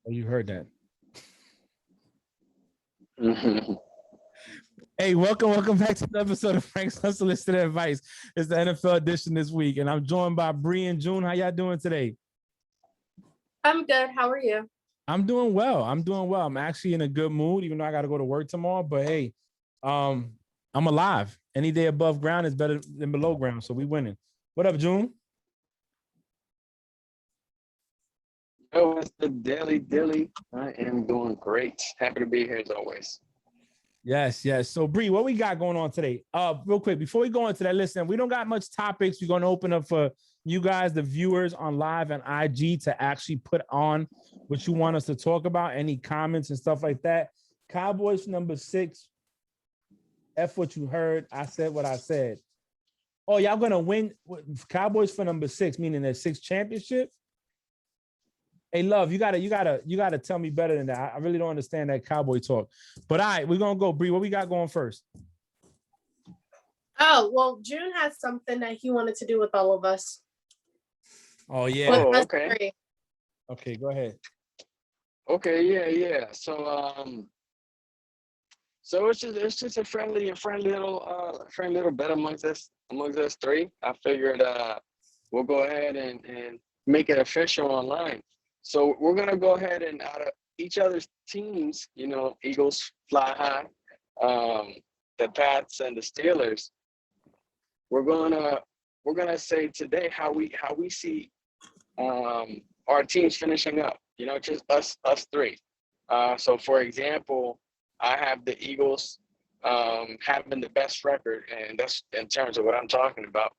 Oh, you heard that. Hey, welcome back to the episode of Frank's Unsolicited Advice. It's the NFL edition this week, and I'm joined by Bree and June. How y'all doing today? I'm good. How are you? I'm doing well. I'm actually in a good mood, even though I got to go to work tomorrow. But hey, I'm alive. Any day above ground is better than below ground, so we winning. What up, June? Yo, it's the Daily Dilly. I am doing great. Happy to be here as always. Yes. So Bree, what we got going on today? Real quick, before we go into that, listen, we don't got much topics. We're going to open up for you guys, the viewers on live and IG, to actually put on what you want us to talk about, any comments and stuff like that. Cowboys number 6. F what you heard. I said what I said. Oh, y'all gonna win Cowboys for number 6, meaning their 6th championship? Hey, love, you gotta tell me better than that. I really don't understand that Cowboy talk. But all right, we're gonna go. Bree, what we got going first? Oh, well, June has something that he wanted to do with all of us. Oh yeah. Oh, okay. Okay, go ahead. Okay, yeah. So it's just a friendly little bet amongst us three. I figured we'll go ahead and make it official online. So we're gonna go ahead and out of each other's teams, Eagles fly high, the Pats and the Steelers. We're gonna say today how we see our teams finishing up. Just us three. So for example, I have the Eagles having the best record, and that's in terms of what I'm talking about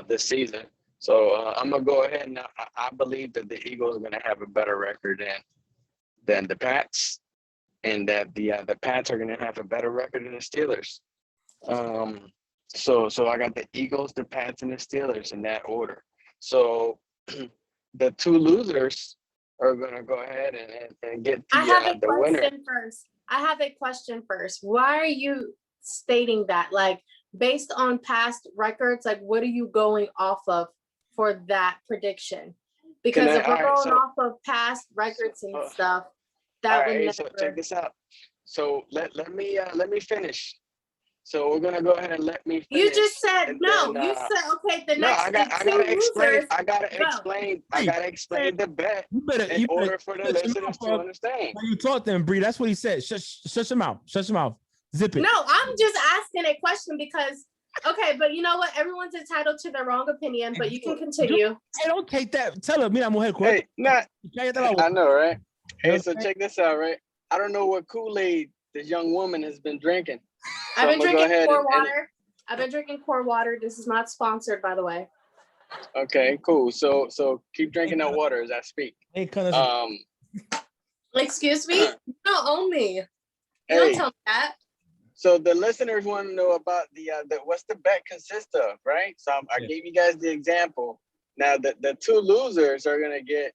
this season. So I'm gonna go ahead and I believe that the Eagles are gonna have a better record than the Pats, and that the Pats are gonna have a better record than the Steelers. So I got the Eagles, the Pats, and the Steelers in that order. So the two losers are gonna go ahead and get the winner. I have a question first. Why are you stating that? Like, based on past records, like, what are you going off of for that prediction? Because if we're going off of past records and stuff, that would never... So check this out. So let me finish. So we're gonna go ahead and let me finish. You just said no. You said okay. The next I gotta explain. I gotta explain the bet in order for the listeners to understand. When you talk to him, Bree, that's what he said. Shut your mouth. Shut your mouth. Zip it. No, I'm just asking a question because okay, but you know what? Everyone's entitled to their wrong opinion, but you can continue. Hey, don't take that. Tell her, mira, mujer. Hey, I know, right? Hey, so check this out, right? I don't know what Kool-Aid this young woman has been drinking. So I've been drinking core water. I've been drinking core water. This is not sponsored, by the way. Okay, cool. So keep drinking that water as I speak. Excuse me? You don't own me. You don't tell me that. So the listeners want to know about the what's the bet consist of, right? So I gave you guys the example. Now the two losers are gonna get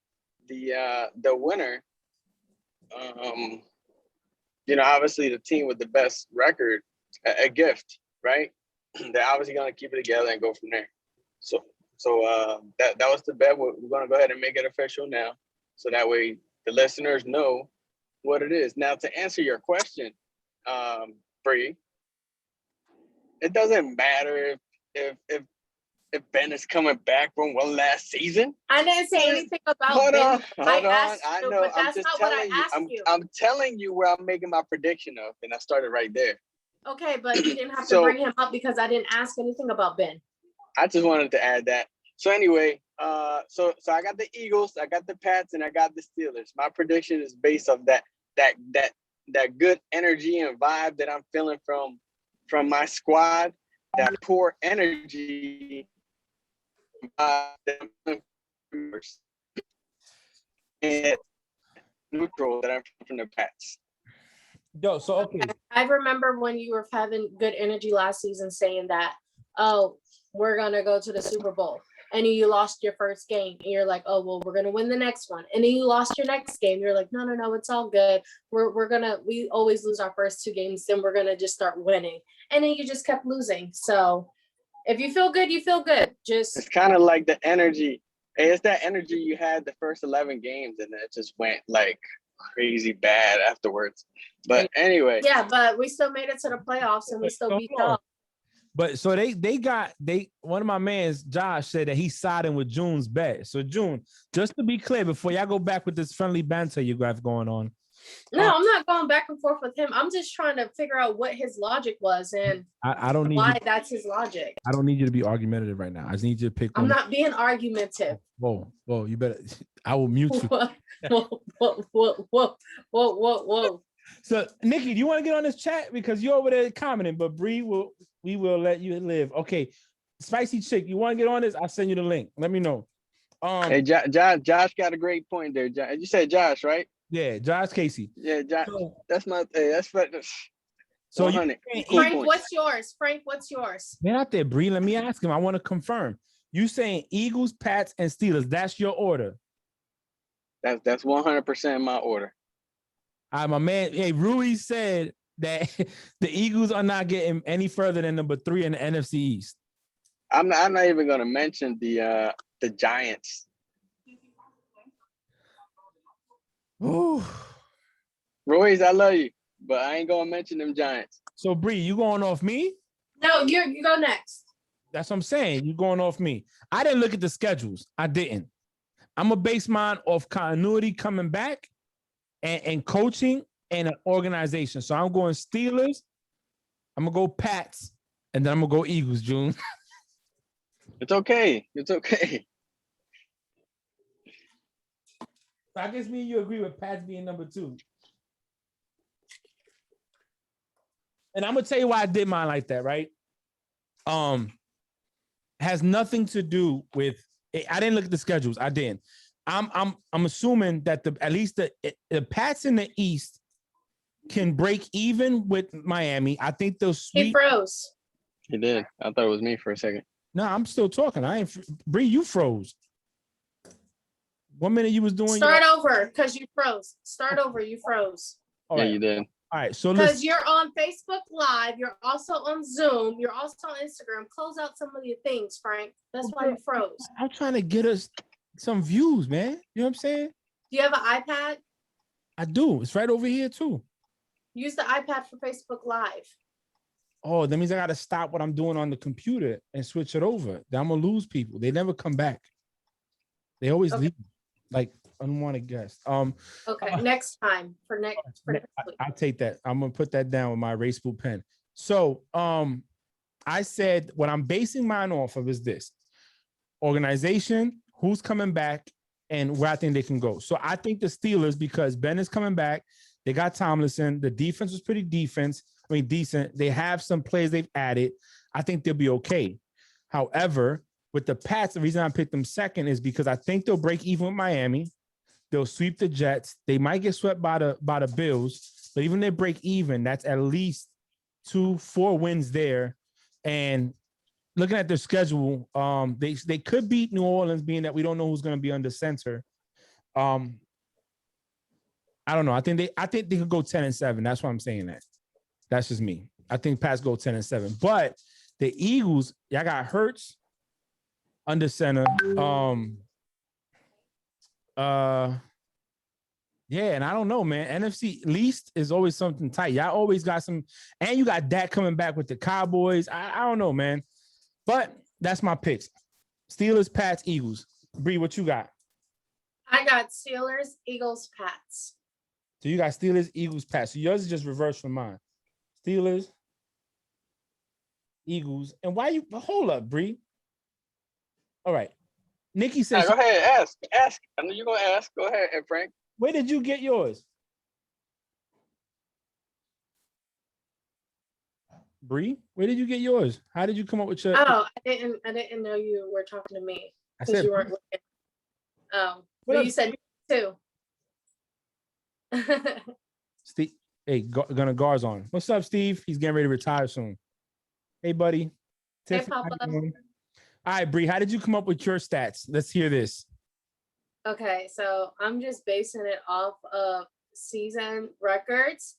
the winner. Obviously the team with the best record, a gift, right? They're obviously gonna keep it together and go from there. So that was the bet. We're gonna go ahead and make it official now, so that way the listeners know what it is. Now to answer your question, Bree, it doesn't matter if Ben is coming back from one last season. I didn't say anything about Ben. Hold on. I know. But that's not what I asked you. I'm telling you where I'm making my prediction of, and I started right there. Okay, but you didn't have to bring him up because I didn't ask anything about Ben. I just wanted to add that. So anyway, so I got the Eagles, I got the Pats, and I got the Steelers. My prediction is based off that good energy and vibe that I'm feeling from my squad. That poor energy. And neutral that I'm from the Pats. Yo, so okay. I remember when you were having good energy last season saying that, oh, we're going to go to the Super Bowl. And you lost your first game. And you're like, oh, well, we're going to win the next one. And then you lost your next game. You're like, no, it's all good. We always lose our first 2 games. Then we're going to just start winning. And then you just kept losing. So if you feel good, you feel good. It's kind of like the energy. It's that energy you had the first 11 games. And it just went like crazy bad afterwards. But anyway. Yeah, but we still made it to the playoffs and we still beat y'all. But so one of my mans, Josh, said that he's siding with June's bet. So June, just to be clear, before y'all go back with this friendly banter you guys going on. No, I'm not going back and forth with him. I'm just trying to figure out what his logic was and I don't need why that's his logic. I don't need you to be argumentative right now. I just need you to pick one. I'm not being argumentative. Whoa, you better. I will mute you. Whoa. So, Nikki, do you want to get on this chat? Because you're over there commenting, but Bree we will let you live. Okay. Spicy Chick, you want to get on this? I'll send you the link. Let me know. Hey, Josh got a great point there. You said Josh, right? Yeah, Josh Casey. Yeah, Josh. That's my. That's so Frank, what's yours? Frank, what's yours? Man, out there, Bree. Let me ask him. I want to confirm. You saying Eagles, Pats, and Steelers? That's your order. That's 100% my order. My man. Hey, Rui said that the Eagles are not getting any further than number 3 in the NFC East. I'm not even gonna mention the Giants. Ooh. Royce, I love you, but I ain't gonna mention them Giants. So Bree, you going off me? No, you go next. That's what I'm saying. You going off me. I didn't look at the schedules. I didn't. I'm a base mine of continuity coming back and coaching and an organization. So I'm going Steelers. I'm gonna go Pats, and then I'm gonna go Eagles, June. It's okay. It's okay. So I guess me and you agree with Pats being number 2. And I'm gonna tell you why I did mine like that, right? Has nothing to do with. I didn't look at the schedules. I didn't. I'm assuming that at least the Pats in the East can break even with Miami. I think they'll sweep. He froze. He did. I thought it was me for a second. No, I'm still talking. I ain't. Bree, you froze. 1 minute you was doing. Start over because you froze. Start over. You froze. All yeah, right. you did. All right. So because you're on Facebook Live, you're also on Zoom, you're also on Instagram. Close out some of your things, Frank. That's why you froze. I'm trying to get us some views, man. You know what I'm saying? Do you have an iPad? I do. It's right over here too. Use the iPad for Facebook Live. Oh, that means I got to stop what I'm doing on the computer and switch it over. Then I'm gonna lose people. They never come back. They always leave. Like unwanted guests. Okay, next time for next week. I'll take that. I'm gonna put that down with my erase blue pen. So I said what I'm basing mine off of is this organization, who's coming back, and where I think they can go. So I think the Steelers, because Ben is coming back, they got Tomlinson. The defense was pretty decent. They have some plays they've added. I think they'll be okay. However, with the Pats, the reason I picked them second is because I think they'll break even with Miami. They'll sweep the Jets. They might get swept by the Bills, but even if they break even, that's at least 2-4 wins there. And looking at their schedule, they could beat New Orleans, being that we don't know who's going to be under center. I don't know. I think they could go 10-7. That's why I'm saying that. That's just me. I think Pats go 10-7. But the Eagles, y'all got Hurts under center. Yeah, and I don't know, man. NFC least is always something tight. Y'all always got some, and you got Dak coming back with the Cowboys. I don't know, man. But that's my picks. Steelers, Pats, Eagles. Bree, what you got? I got Steelers, Eagles, Pats. So you got Steelers, Eagles, Pats. So yours is just reversed from mine. Steelers, Eagles. And why you hold up, Bree? All right. Nikki says. Go ahead, ask. I know you're gonna ask. Go ahead, Frank. Where did you get yours? Bree, where did you get yours? How did you come up with your? Oh, I didn't know you were talking to me because you weren't looking. Oh, well, you said 2. Steve, hey, gonna guards on. What's up, Steve? He's getting ready to retire soon. Hey, buddy. Hey, Tiffany, Papa. all right, Bree, how did you come up with your stats? Let's hear this. Okay, so I'm just basing it off of season records.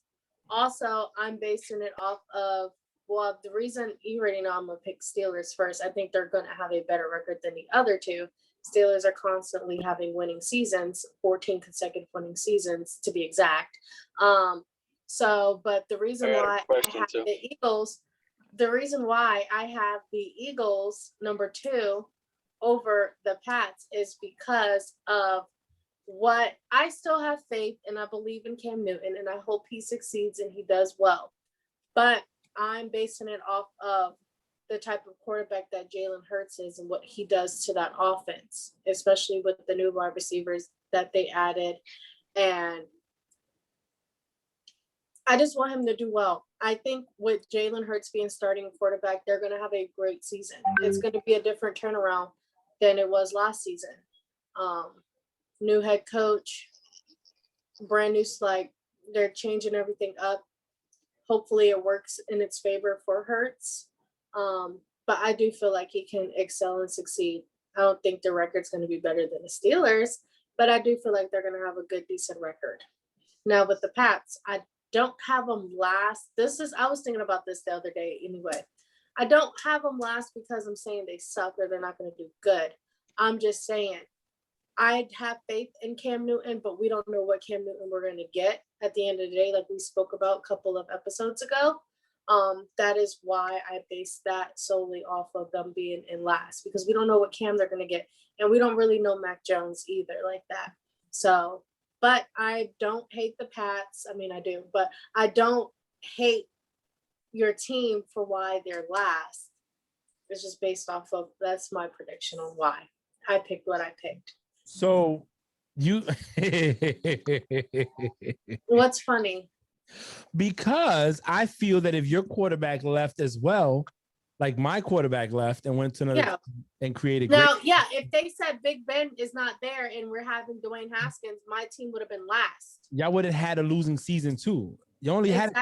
Also, I'm basing it off of, well, the reason you already know I'm going to pick Steelers first. I think they're going to have a better record than the other two. Steelers are constantly having winning seasons, 14 consecutive winning seasons to be exact. But the reason why I have the Eagles number 2 over the Pats is because of what I still have faith and I believe in Cam Newton and I hope he succeeds and he does well. But I'm basing it off of the type of quarterback that Jalen Hurts is and what he does to that offense, especially with the new wide receivers that they added. And I just want him to do well. I think with Jalen Hurts being starting quarterback, they're going to have a great season. It's going to be a different turnaround than it was last season. New head coach, brand new, they're changing everything up. Hopefully it works in its favor for Hurts. But I do feel like he can excel and succeed. I don't think the record's going to be better than the Steelers, but I do feel like they're going to have a good, decent record. Now with the Pats, I don't have them last. I was thinking about this the other day anyway. I don't have them last because I'm saying they suck or they're not going to do good. I'm just saying I'd have faith in Cam Newton, but we don't know what Cam Newton we're going to get at the end of the day, like we spoke about a couple of episodes ago. That is why I base that solely off of them being in last, because we don't know what Cam they're going to get. And we don't really know Mac Jones either like that. So, but I don't hate the Pats. I mean, I do, but I don't hate your team for why they're last. It's just based off of, that's my prediction on why I picked what I picked. So you what's funny? Because I feel that if your quarterback left as well, like my quarterback left and went to another team and created if they said Big Ben is not there and we're having Dwayne Haskins, my team would have been last. Y'all would have had a losing season too. You only had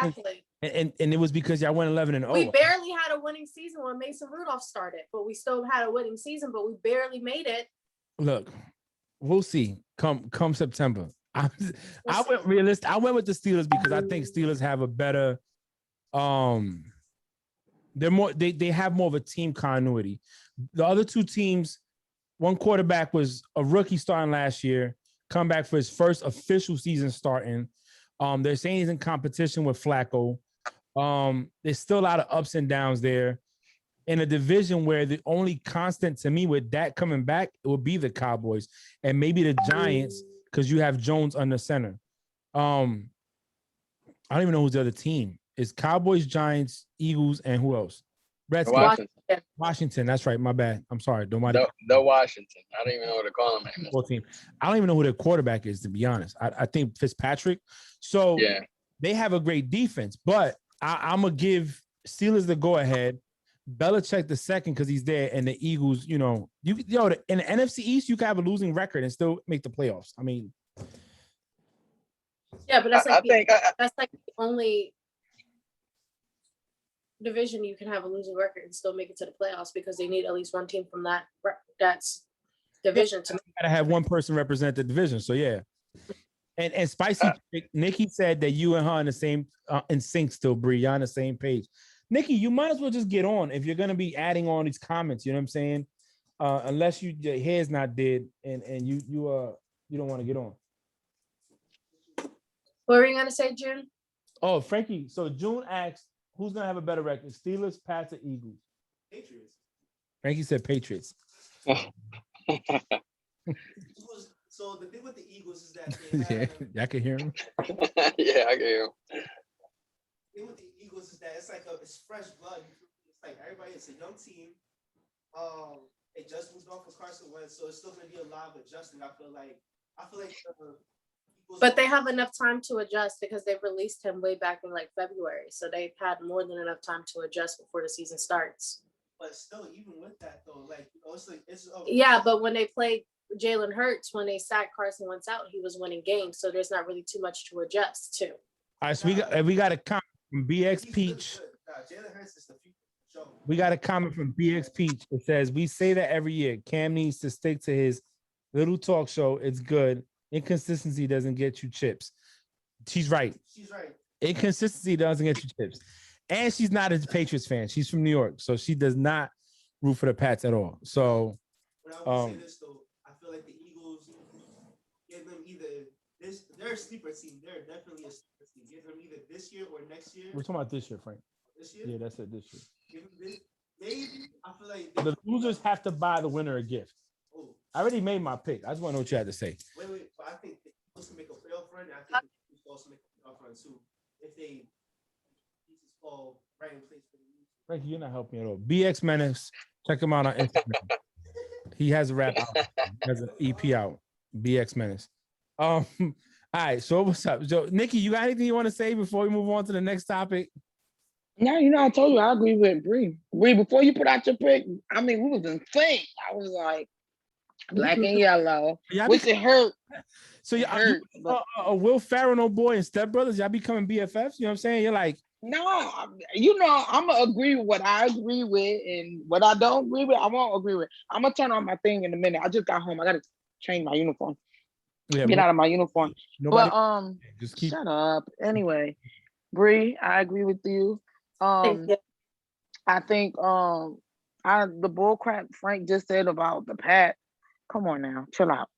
and it was because y'all went 11-0. We barely had a winning season when Mason Rudolph started, but we still had a winning season, but we barely made it. Look, we'll see. Come September. I went realistic. I went with the Steelers because I think Steelers have a better they have more of a team continuity. The other two teams, one quarterback was a rookie starting last year, come back for his first official season starting. They're saying he's in competition with Flacco. There's still a lot of ups and downs there in a division where the only constant to me with that coming back, it would be the Cowboys and maybe the Giants, because you have Jones under center. I don't even know who's the other team. It's Cowboys, Giants, Eagles, and who else? Washington. Washington. That's right. My bad. I'm sorry. The Washington. I don't even know what to call them anymore. Team. I don't even know who their quarterback is, to be honest. I think Fitzpatrick. So they have a great defense, but I'm going to give Steelers the go-ahead, Belichick the second because he's there, and the Eagles, in the NFC East, you can have a losing record and still make the playoffs. I mean, but that's like the only division you can have a losing record and still make it to the playoffs, because they need at least one team from that's division to gotta have one person represent the division. So and Spicy Nikki said that you and her in the same in sync still, Bree. You're on the same page. Nikki, you might as well just get on if you're gonna be adding on these comments. You know what I'm saying? Unless your hair's not dead and you don't want to get on. What were you gonna say, June? Oh, Frankie. So June asked, who's gonna have a better record, Steelers, Pats, or Eagles? Patriots. Frankie said Patriots. So the thing with the Eagles is that they have, y'all can hear him. Yeah, I can hear him. The thing with the Eagles is that it's fresh blood. It's like everybody. It's a young team. They just moved off with Carson Wentz, so it's still gonna be a lot of adjusting. I feel like but they have enough time to adjust because they released him way back in like February. So they've had more than enough time to adjust before the season starts. But still, even with that though, but when they played Jalen Hurts, when they sat Carson Wentz out, he was winning games. So there's not really too much to adjust to. All right, so we got a comment from BX Peach. Jalen Hurts is the future. We got a comment from BX Peach. It says, we say that every year. Cam needs to stick to his little talk show. It's good. Inconsistency doesn't get you chips. She's right. Inconsistency doesn't get you chips. And she's not a Patriots fan. She's from New York. So she does not root for the Pats at all. So But I will say this though, they're a sleeper team. They're definitely a sleeper team. Give them either this year or next year. We're talking about this year, Frank. This year, Yeah, that's it. This year. give them this. Maybe I feel like The losers have to buy the winner a gift. Oh, I already made my pick. I just want to know what you had to say. wait. But I think the Eagles can make a playoff run. And I think the Eagles also make a playoff run too if they pieces fall right in place for the Eagles. Frank, you're not helping me at all. BX Menace, check him out on Instagram. He has a rap out. He has an EP out. BX Menace. All right. So what's up? So Nikki, you got anything you want to say before we move on to the next topic? No, I told you I agree with Bree. Bree, before you put out your pick, I mean, we was in sync. I was like, black and yellow, which it hurt. So you hurt, Will Ferrell, no boy, and Step Brothers, y'all becoming BFFs. You know what I'm saying? You're like, no, I'm gonna agree with what I agree with, and what I don't agree with, I won't agree with. I'm gonna turn on my thing in a minute. I just got home. I gotta change my uniform. Get out of my uniform. But just keep. Shut up. Anyway, Bree, I agree with you. Thank you. I think the bullcrap Frank just said about the Pat. Come on now, chill out.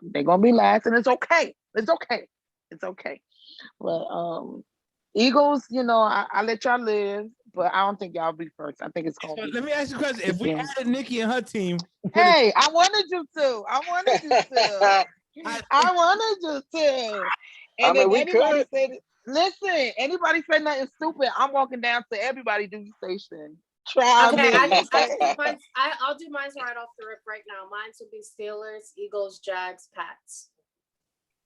They're gonna be last, and it's okay. It's okay. But Eagles, I let y'all live, but I don't think y'all be first. I think it's gonna be. Let me ask you a question. If we added Nikki and her team, hey, I wanted you to. I wanted you to. And if anybody said, listen, anybody said nothing stupid, I'm walking down to everybody do station. Try me. I'll do mine right off the rip right now. Mine will be Steelers, Eagles, Jags, Pats.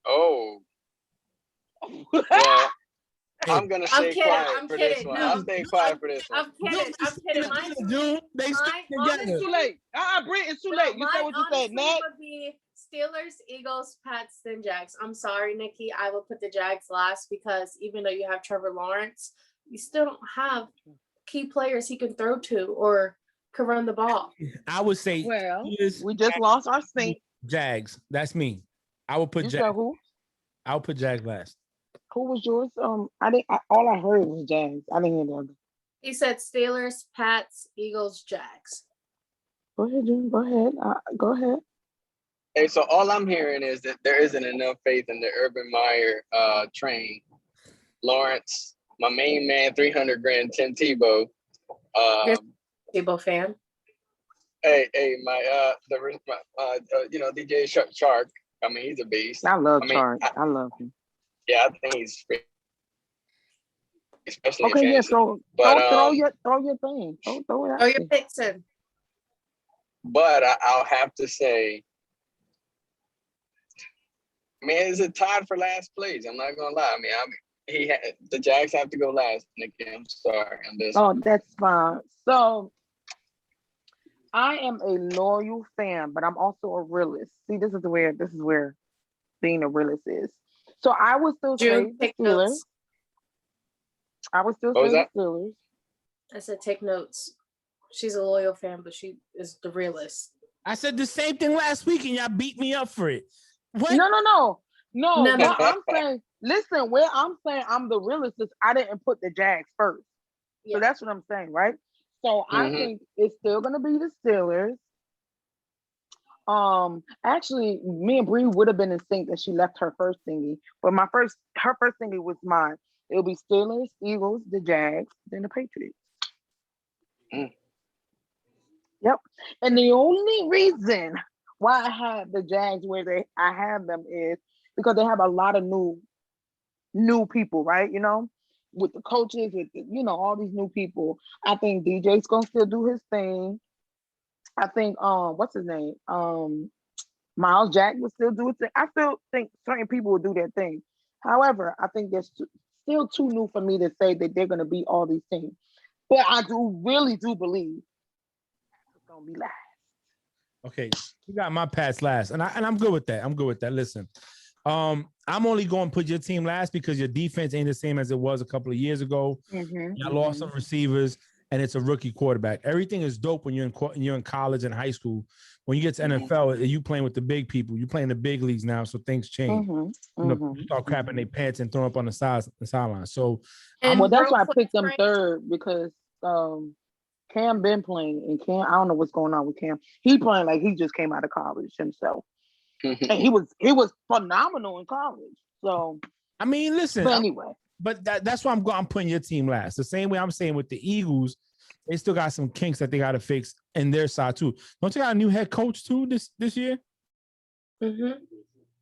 Oh. Well, I'm gonna stay quiet for this one. I'll stay quiet for this one. I'm kidding. Mine's it's too late. Brent, it's too late. You said what you said. Next would be Steelers, Eagles, Pats, then Jags. I'm sorry, Nikki. I will put the Jags last because even though you have Trevor Lawrence, you still don't have key players he can throw to or can run the ball. I would say, well, we just lost our sync. Jags. That's me. I would put Jags. Who? I'll put Jags last. Who was yours? All I heard was Jags. I didn't hear the other. He said Steelers, Pats, Eagles, Jags. Go ahead, Jim. Go ahead. Hey, so all I'm hearing is that there isn't enough faith in the Urban Meyer train. Lawrence, my main man, 300 grand, Tim Tebow. Tebow fan. Hey, my DJ Shark. I mean, he's a beast. I love Shark. I love him. Yeah, I think he's free. Especially okay. Yeah. So throw your thing. Throw it out. Throw your picks in. But I'll have to say, man, is it tied for last place? I'm not gonna lie. The Jags have to go last. Nikki, I'm sorry on this. Oh, that's fine. So I am a loyal fan, but I'm also a realist. See, this is where being a realist is. So I would still say the Steelers. I would still say the Steelers. I said take notes. She's a loyal fan, but she is the realist. I said the same thing last week, and y'all beat me up for it. What? No. I'm saying, listen, where I'm saying I'm the realist is I didn't put the Jags first. Yeah. So that's what I'm saying, right? So I think it's still gonna be the Steelers. Actually, me and Bree would have been in sync if she left her first thingy, but her first thingy was mine. It'll be Steelers, Eagles, the Jags, then the Patriots. Yep. And the only reason why I have the Jags where I have them is because they have a lot of new people, right? With the coaches, with all these new people. I think DJ's gonna still do his thing. I think what's his name? Miles Jack will still do his thing. I still think certain people will do their thing. However, I think there's still too new for me to say that they're gonna beat all these teams. But I really do believe it's gonna be last. Okay, you got my Pats last, and I'm good with that. Listen, I'm only going to put your team last because your defense ain't the same as it was a couple of years ago. You lost some receivers, and it's a rookie quarterback. Everything is dope when you're in college and high school. When you get to NFL, you playing with the big people. You playing the big leagues now, so things change. You start crapping their pants and throwing up on the sideline. So, that's why I picked them third because Cam been playing, and Cam, I don't know what's going on with Cam. He playing like he just came out of college himself. and he was phenomenal in college. So I mean, listen. but anyway, but that's why I'm putting your team last. The same way I'm saying with the Eagles, they still got some kinks that they got to fix in their side too. Don't you got a new head coach too this year? Mm-hmm.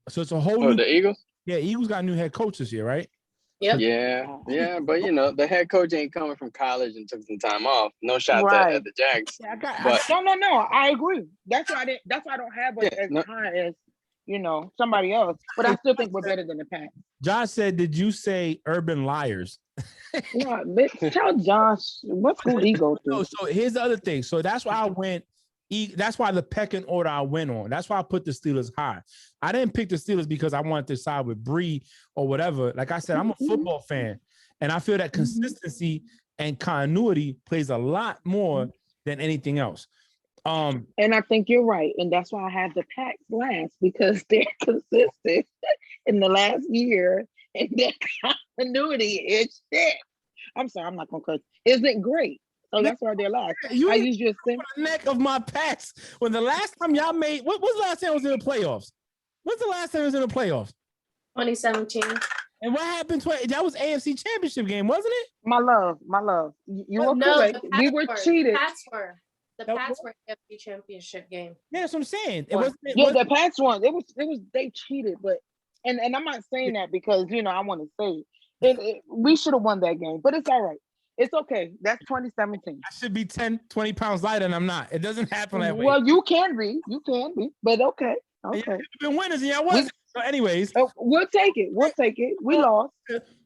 So it's a whole new. The Eagles? Yeah, Eagles got a new head coach this year, right? Yep. Yeah, but you know, the head coach ain't coming from college and took some time off. No shot Right. at the Jags. Yeah, But no, I agree. That's why I don't have us as high as somebody else. But I still think we're better than the Pats. Josh said, "Did you say urban liars?" Yeah, tell Josh what school he goes to. So here's the other thing. So that's why I went. That's why the pecking order I went on. That's why I put the Steelers high. I didn't pick the Steelers because I wanted to side with Bree or whatever. Like I said, I'm a football fan, and I feel that consistency and continuity plays a lot more than anything else. And I think you're right, and that's why I have the Pats last, because they're consistent in the last year, and their continuity is shit. I'm sorry, I'm not gonna cut. Isn't great. So that's why they're last. I use your thing. The neck of my pats. When the last time y'all made, what was the last time it was in the playoffs? What's the last time it was in the playoffs? 2017. And what happened? That was AFC Championship game, wasn't it? My love. You were correct. We were cheated. The Pats were AFC Championship game. Yeah, that's what I'm saying. The Pats won. It was they cheated, but and I'm not saying that because I want to say it. We should have won that game, but it's all right. It's okay. That's 2017. I should be 10, 20 pounds lighter, and I'm not. It doesn't happen that way. Well, you can be, but okay. You've been winners, and y'all wasn't. So anyways, we'll take it. We lost.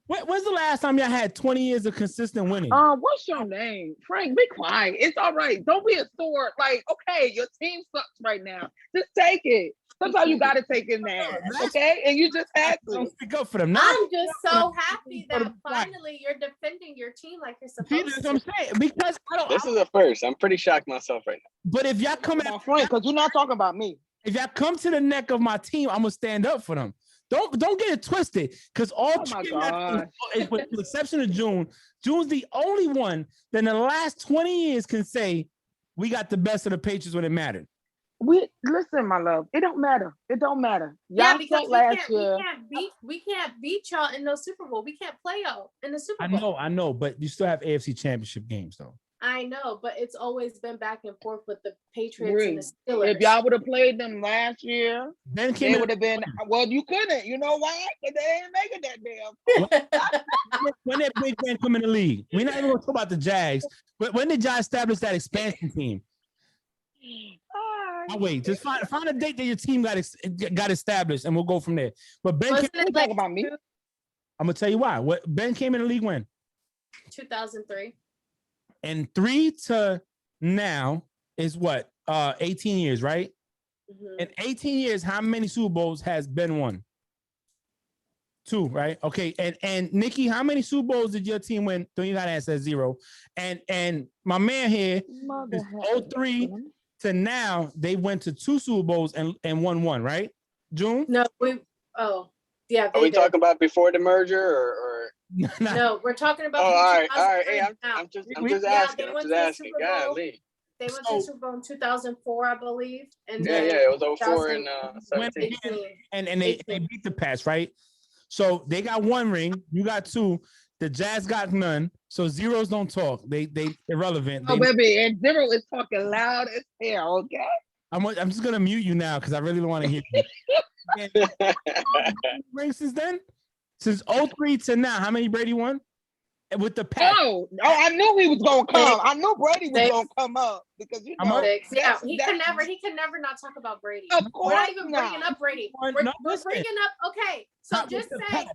When's the last time y'all had 20 years of consistent winning? What's your name? Frank, be quiet. It's all right. Don't be a sword. Like, okay, your team sucks right now. Just take it. Sometimes you got to take it now, okay? And you just had to. Don't stick up for them. I'm just so happy that finally you're defending your team like you're supposed to. That's what I'm saying. Because this is a first. I'm pretty shocked myself right now. But if y'all come at Frank, because you're not talking about me. If y'all come to the neck of my team, I'm gonna stand up for them. Don't get it twisted. Because with the exception of June's the only one that in the last 20 years can say we got the best of the Patriots when it mattered. Listen, my love. It don't matter. Y'all because we can't beat y'all in no Super Bowl. We can't play y'all in the Super Bowl. I know, but you still have AFC Championship games though. I know, but it's always been back and forth with the Patriots and the Steelers. If y'all would have played them last year, they would have been. Well, you couldn't. You know why? Because they ain't making that damn. When did Big Ben come in the league? We're not even going to talk about the Jags. But when did y'all establish that expansion team? Wait. Just find a date that your team got established, and we'll go from there. But Ben, talk about me. I'm gonna tell you why. What Ben came in the league when? 2003. And 3 to now is what? 18 years, right? Mm-hmm. In 18 years, how many Super Bowls has Ben won? 2, right? Okay. And Nikki, how many Super Bowls did your team win? Don't you gotta answer 0. And my man here is 03 to now, they went to 2 Super Bowls and won 1, right? June? No, Are we talking about before the merger or? No, we're talking about. All right. Hey, I'm just asking. Golly. They went to Super Bowl in 2004, I believe. And it was 04 and 17. And they beat the Pats, right? So they got 1 ring. You got 2. The Jazz got none. So zeros don't talk. They irrelevant. Baby, and 0 is talking loud as hell. Okay. I'm just gonna mute you now because I really don't want to hear you. Rings since then, since 03 to now, how many Brady won? With the Pats? Oh, I knew he was gonna come. I knew Brady was gonna come up because he can never not talk about Brady. Of course, we're not even bringing up Brady. We're bringing up. Okay, so just say.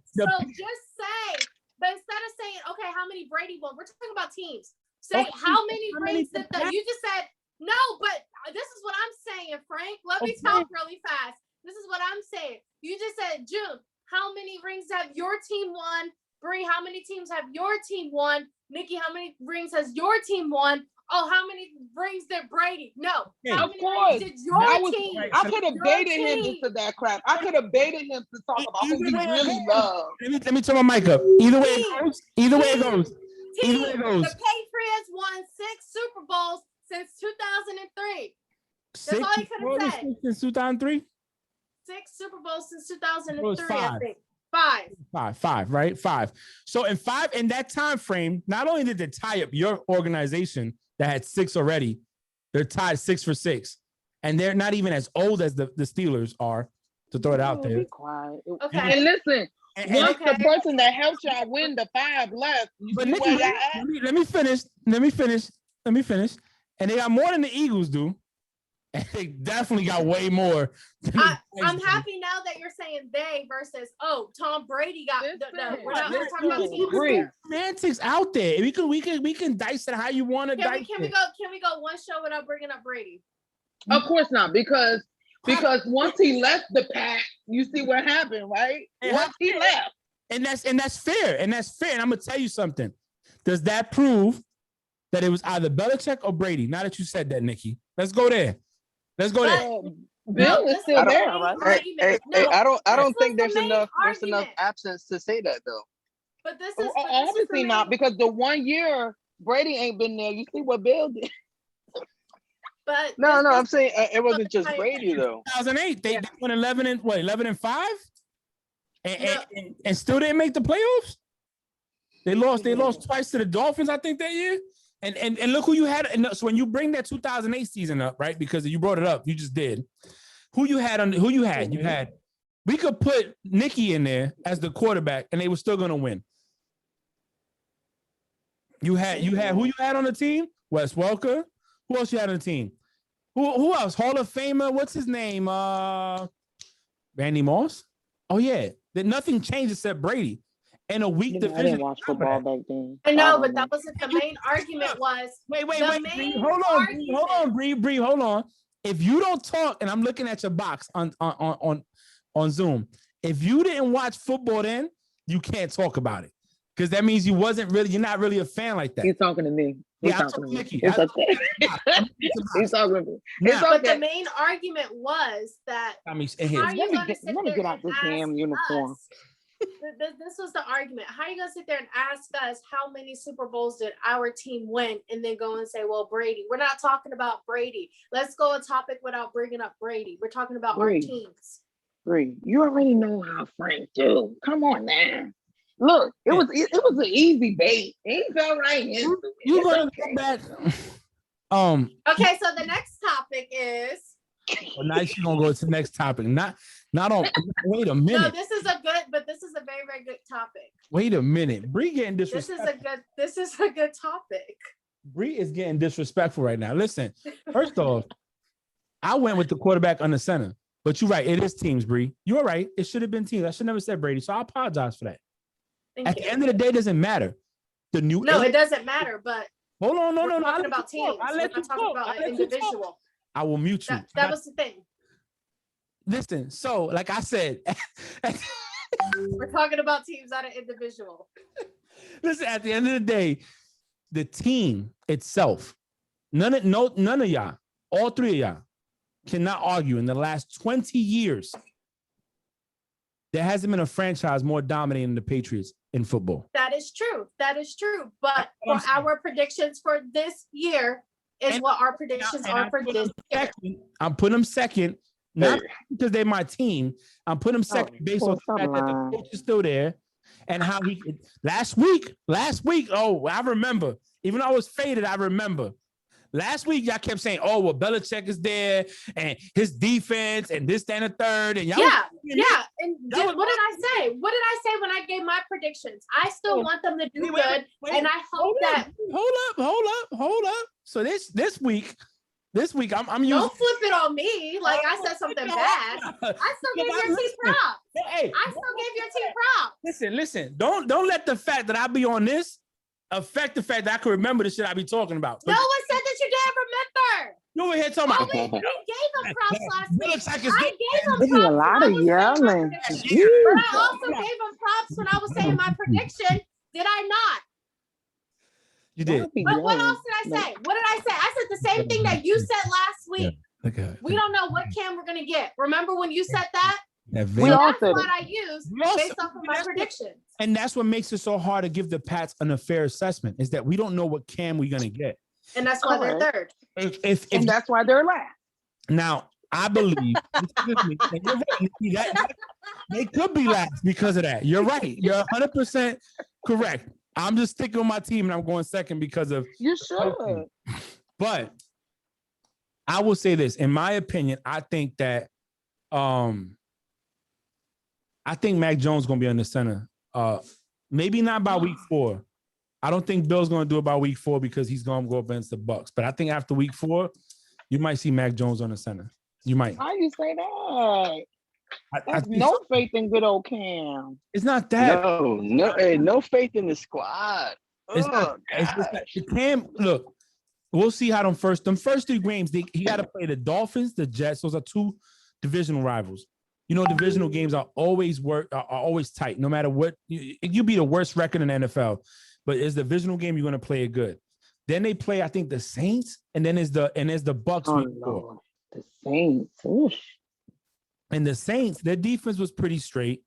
But instead of saying, okay, how many Brady won, we're talking about teams. Say how many rings did you just said no, but this is what I'm saying, Frank. Let me talk really fast. This is what I'm saying. You just said, June, how many rings have your team won? Bree, how many teams have your team won? Nikki, how many rings has your team won? Oh, how many rings did Brady? No. How many rings did your team? I could have baited him into that crap. I could have baited him to talk about who he really loves. Let me turn my mic up. Either way it goes. The Patriots won 6 Super Bowls since 2003. That's all he could have said. Since 2003? 6 Super Bowls since It was 2003, I 5. think. 5. Right? 5. So in that time frame, not only did they tie up your organization that had 6 already, they're tied 6 for 6. And they're not even as old as the Steelers are, to throw it out there. Be quiet. Okay. And listen, once okay. the person that helped y'all win the 5 left, you But see Nikki, where y'all at? let me finish. And they got more than the Eagles do. And they definitely got way more. I'm happy now that you're saying they versus Tom Brady got. We're not talking about teams. Semantics out there. We can dice it how you want to dice it. Can we go one show without bringing up Brady? Of course not, because once he left the pack, you see what happened, right? Once he left, and that's fair, and I'm gonna tell you something. Does that prove that it was either Belichick or Brady? Now that you said that, Nikki, let's go there. Bill is still there, right? Hey, I don't think there's enough absence to say that though. But this is obviously not, because the 1 year Brady ain't been there. You see what Bill did. But no, I'm saying it wasn't just Brady though. 2008, they won 11-5, and still didn't make the playoffs. They lost twice to the Dolphins, I think, that year. And look who you had. And so when you bring that 2008 season up, right? Because you brought it up, you just did. Who you had? You had. We could put Nikki in there as the quarterback, and they were still gonna win. You had who you had on the team? Wes Welker. Who else you had on the team? Who else? Hall of Famer. What's his name? Randy Moss. Oh yeah. That nothing changed except Brady. And a weak division. I didn't watch football back then. I know, but that wasn't the main argument. Was wait. Hold on, Bree. Hold on. If you don't talk, and I'm looking at your box on Zoom. If you didn't watch football, then you can't talk about it, because that means you're not really a fan like that. He's talking to me. He's talking to me. It's okay. He's talking to me. But the main argument was that let me get out this damn uniform. This was the argument. How are you gonna sit there and ask us how many Super Bowls did our team win, and then go and say, "Well, Brady"? We're not talking about Brady. Let's go a topic without bringing up Brady. We're talking about our teams. Brady, you already know how Frank do. Come on now. Look, it was an easy bait. He's all right. You gonna go back? Okay, so the next topic is. Well, now you're gonna go to the next topic. Not on. Wait a minute. No, this is a very, very good topic. Wait a minute. Bree getting disrespectful. This is a good topic. Bree is getting disrespectful right now. Listen, first off, I went with the quarterback on the center, but you're right. It is teams, Bree. You're right. It should have been teams. I should never said Brady, so I apologize for that. At the end of the day, it doesn't matter. It doesn't matter. But hold on, no. We're talking about teams. We're not talking about an individual. I will mute you. That was the thing. Listen, so like I said, we're talking about teams, not an individual. Listen, at the end of the day, the team itself, none of y'all, all 3 of y'all, cannot argue in the last 20 years there hasn't been a franchise more dominating than the Patriots in football. That is true. But for our predictions for this year is what our predictions are for this year. I'm putting them second, not because they're my team. I'm putting them second based on the fact that the coach is still there and how he last week. Oh, I remember. Even though I was faded, I remember. Last week, y'all kept saying, "Oh, well, Belichick is there, and his defense, and this, that, and the third." And y'all, And what did I say? What did I say when I gave my predictions? I still want them to do good, and I hope that. Hold up. So this week, I'm using. Don't flip it on me like I said something bad. I still gave your team props. Hey, I still gave your team props. Listen. Don't let the fact that I be on this affect the fact that I can remember the shit I be talking about. No one said that you didn't remember. You were here talking about. You gave him props last week. I gave him props. A lot of yelling. But I also gave him props when I was saying my prediction. Did I not? You did. But what else did I say? What did I say? I said the same thing that you said last week. Okay. We don't know what Cam we're gonna get. Remember when you said that? That's what I used based off of my predictions. And that's what makes it so hard to give the Pats an fair assessment, is that we don't know what Cam we're gonna get. And that's why they're third. If and that's why they're last. Now, I believe they could be last because of that. You're right. You're 100% correct. I'm just sticking with my team and I'm going second because of You should. But I will say this, in my opinion, I think that I think Mac Jones is gonna be on the center. Maybe not by week 4. I don't think Bill's gonna do it by week 4 because he's gonna go up against the Bucks. But I think after week 4, you might see Mac Jones on the center. You might. How you say that? I That's no faith in good old Cam. It's not that. No faith in the squad. It's not. It's just that Cam. Look, we'll see how them first 3 games. He got to play the Dolphins, the Jets. Those are 2 divisional rivals. You know, divisional games are always tight. No matter what, you be the worst record in the NFL, but it's the divisional game. You're going to play it good. Then they play, I think, the Saints, and then there's the Bucks. Oh, Lord. The Saints. Oof. And the Saints, their defense was pretty straight.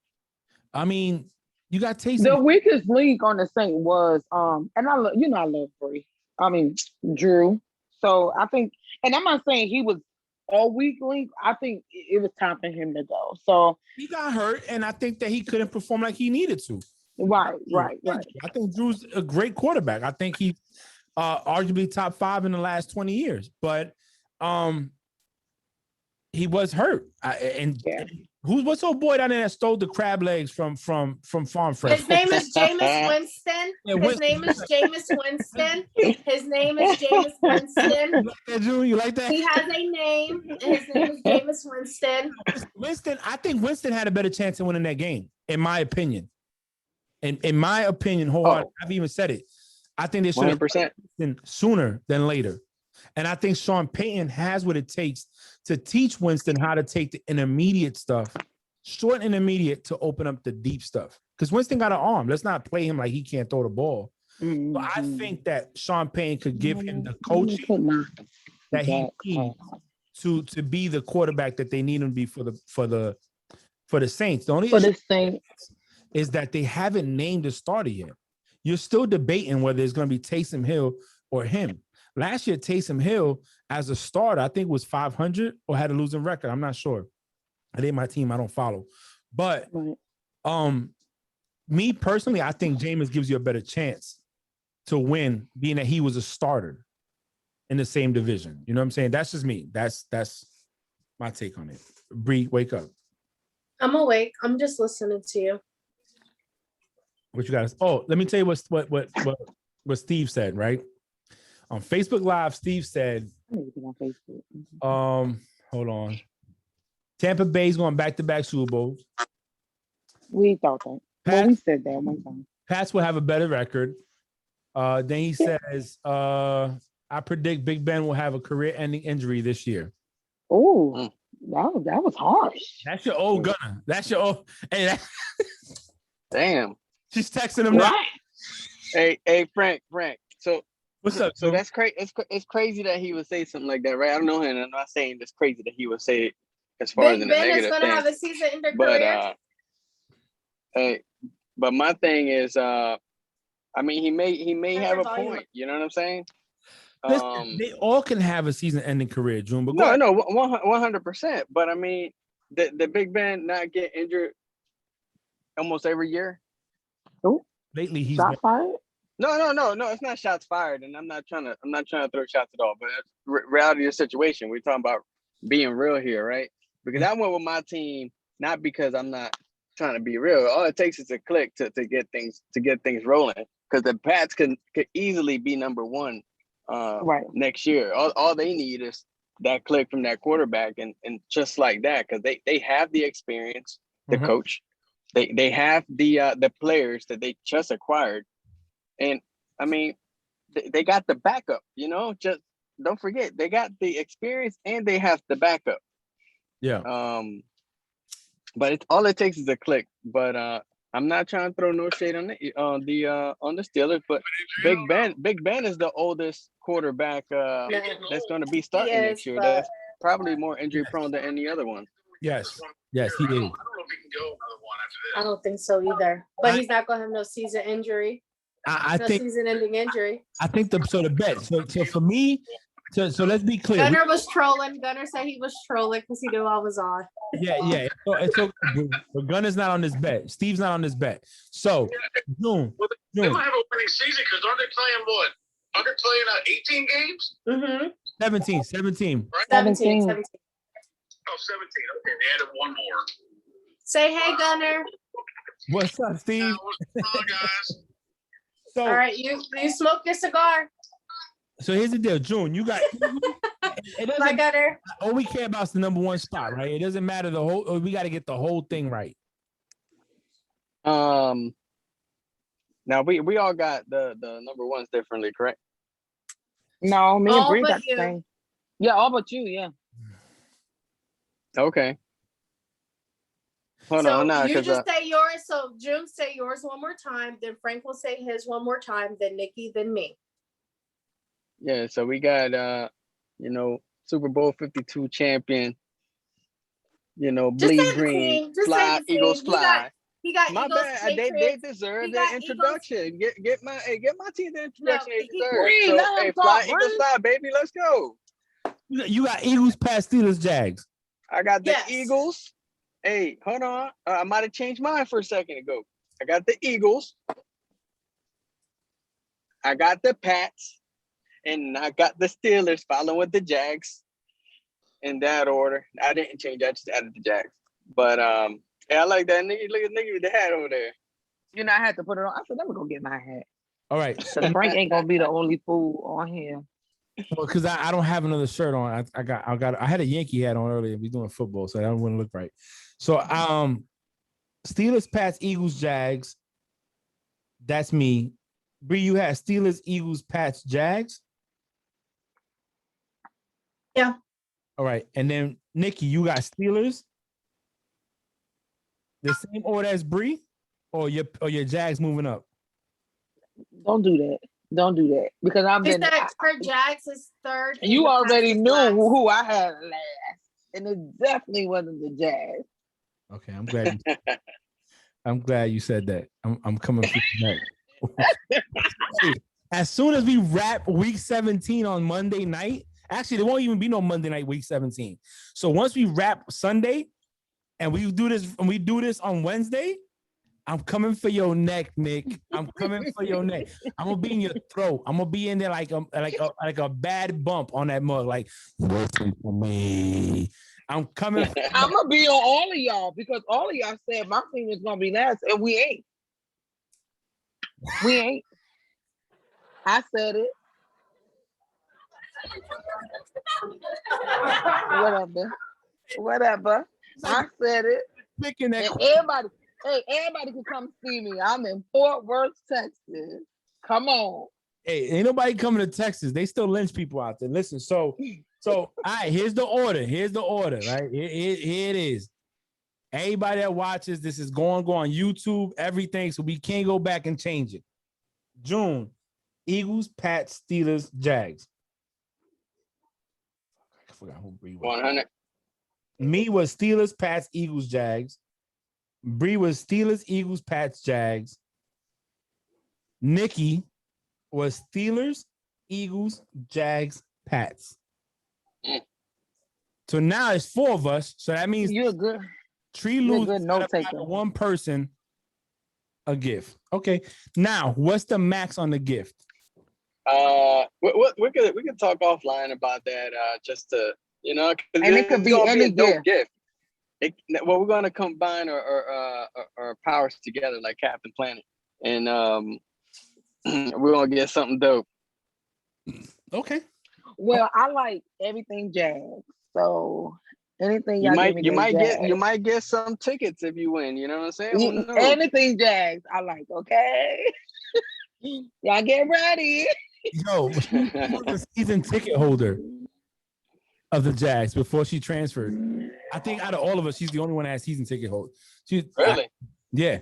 I mean, you got Taysom. The weakest link on the Saints was and I love Bree. I mean Drew. So I think, and I'm not saying he was all weak link. I think it was time for him to go. So he got hurt, and I think that he couldn't perform like he needed to. Right. I think Drew's a great quarterback. I think he's arguably top 5 in the last 20 years, but he was hurt. What's old boy down there that stole the crab legs from Farm Fresh? His name is Jameis Winston. His name is Jameis Winston. His name is Jameis Winston. You like that, Drew? You like that? He has a name, and his name is Jameis Winston. I think Winston had a better chance of winning that game, in my opinion. In my opinion, wholeheartedly, I've even said it. I think they should have been sooner than later. And I think Sean Payton has what it takes to teach Winston how to take the intermediate stuff, short and intermediate, to open up the deep stuff. Because Winston got an arm. Let's not play him like he can't throw the ball. Mm-hmm. But I think that Sean Payton could give him the coaching that he needs to be the quarterback that they need him to be for the Saints. The only issue is that they haven't named a starter yet. You're still debating whether it's going to be Taysom Hill or him. Last year, Taysom Hill, as a starter, I think was 500 or had a losing record. I'm not sure. It ain't my team. I don't follow. But me personally, I think Jameis gives you a better chance to win, being that he was a starter in the same division. You know what I'm saying? That's just me. That's my take on it. Bree, wake up. I'm awake. I'm just listening to you. What you got? Oh, let me tell you what Steve said, right? On Facebook Live, Steve said, hold on. Tampa Bay's going back-to-back Super Bowls. We thought that. We said that one time. Pats will have a better record. Then he says, I predict Big Ben will have a career-ending injury this year. Oh, that was harsh. That's your old gunner. That's your old. Hey, damn. She's texting him now. Hey, Frank. So what's up? So that's crazy. It's crazy that he would say something like that, right? I don't know him. I'm not saying it's crazy that he would say it as far as in a negative thing. Big Ben is going to have a season in their career. But my thing is, I mean, he may have a point. You know what I'm saying? Listen, they all can have a season-ending career, June. But 100%. But I mean, the Big Ben not get injured almost every year. Oh, lately he's shot fired. No. It's not shots fired, and I'm not trying to throw shots at all. But reality of the situation, we're talking about being real here, right? Because I went with my team not because I'm not trying to be real. All it takes is a click to get things rolling. Because the Pats could easily be number 1 next year. All they need is that click from that quarterback, and just like that, because they have the experience, the coach, they have the players that they just acquired, and I mean they got the backup. You know, just don't forget they got the experience and they have the backup. Yeah. But all it takes is a click. But I'm not trying to throw no shade on the Steelers, but Big Ben is the oldest quarterback that's going to be starting next year. That's probably more injury prone than any other one. Yes, he is. I don't know if he can go another one after this. I don't think so either. But he's not going to have no season injury. I think season-ending injury. I think the bet. So for me, So let's be clear. Gunner was trolling. Gunner said he was trolling because he knew I was on. Yeah. It's okay. But Gunner's not on this bet. Steve's not on this bet. So June. They might have a winning season because aren't they playing what? Are they playing 18 games? Mm-hmm. 17. Right? 17. Oh, 17. Okay, they added one more. Say hey, Gunner. What's up, Steve? What's going on, guys? So, All right, you smoke your cigar. So here's the deal, June. You got it My doesn't. Gunner. All we care about is the number one spot, right? It doesn't matter the whole. We got to get the whole thing right. Now we all got the number ones differently, correct? No, me and All Bree but got the you. same. Yeah, all but you, yeah. Okay. Hold So on, now you because just say yours. So June say yours one more time. Then Frank will say his one more time. Then Nikki. Then me. yeah, so we got Super Bowl 52 champion, Just bleed say the green, team. Just fly, say the Eagles team. fly. He got My Eagles, bad. They Patriots. deserve He that got introduction. Get my team the introduction they deserve. Bree, So let him hey, talk, fly, Bree. Eagles fly, baby, let's go. You got Eagles, Pats, Steelers, Jags. I got the Yes. Eagles. Hey, hold on. I might have changed mine for a second ago. I got the Eagles. I got the Pats. And I got the Steelers following with the Jags in that order. I didn't change. I just added the Jags. But yeah, I like that. Nigga, look at nigga with the hat over there. You know, I had to put it on. I said, let me go get my hat. All right. Because Frank ain't gonna be the only fool on here. Well, because I don't have another shirt on. I had a Yankee hat on earlier. We doing football, so that wouldn't look right. So Steelers, Pats, Eagles, Jags. That's me. Bree, you had Steelers, Eagles, Pats, Jags. Yeah. All right, and then Nikki, you got Steelers. The same order as Bree, or your Jags moving up. Don't do that. Don't do that. Because I've She been. said her Jags is third. and You the already Pats is knew last. who I had last. And it definitely wasn't the Jazz. Okay, I'm glad. I'm glad you said that. I'm coming for that. Hey, as soon as we wrap week 17 on Monday night, actually, there won't even be no Monday night week 17. So once we wrap Sunday and we do this on Wednesday, I'm coming for your neck, Nick. I'm coming for your neck. I'm gonna be in your throat. I'm gonna be in there like a bad bump on that mug. Like, listen to me. I'm coming. I'm gonna be on all of y'all because all of y'all said my team is gonna be last, and we ain't. We ain't. I said it. Whatever. I said it. Picking that. And everybody can come see me. I'm in Fort Worth, Texas. Come on. Hey, ain't nobody coming to Texas. They still lynch people out there. Listen, so all right, here's the order. Right? Here it is. Everybody that watches, this is going to go on YouTube, everything, so we can't go back and change it. June, Eagles, Pats, Steelers, Jags. I forgot who Bree was. 100. Me was Steelers, Pats, Eagles, Jags. Bree was Steelers, Eagles, Pats, Jags. Nikki was Steelers, Eagles, Jags, Pats. So now it's 4 of us. So that means You're good. Tree You're a loses good note taker. one person a gift. Okay. Now, what's the max on the gift? We could talk offline about that. Just to And it could be any gift. We're gonna combine our powers together like Captain Planet, and we're gonna get something dope. Okay. Well, I like everything Jazz. So anything You y'all might get some tickets if you win. You know what I'm saying? Who knows? anything Jags, I like. Okay, y'all get ready. Yo, she was a season ticket holder of the Jags before she transferred. I think out of all of us, she's the only one that has season ticket hold. Really? Yeah.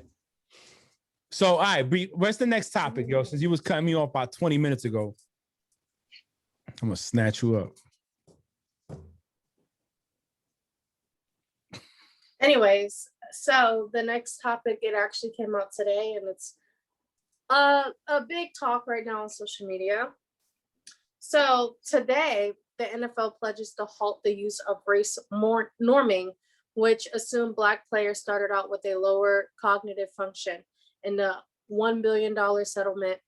So, all right, Bree, what's the next topic, yo? Since you was cutting me off about 20 minutes ago, I'm gonna snatch you up. Anyways, so the next topic, it actually came out today, and it's a big talk right now on social media. So today, the NFL pledges to halt the use of race norming, which assumed Black players started out with a lower cognitive function, in the $1 billion settlement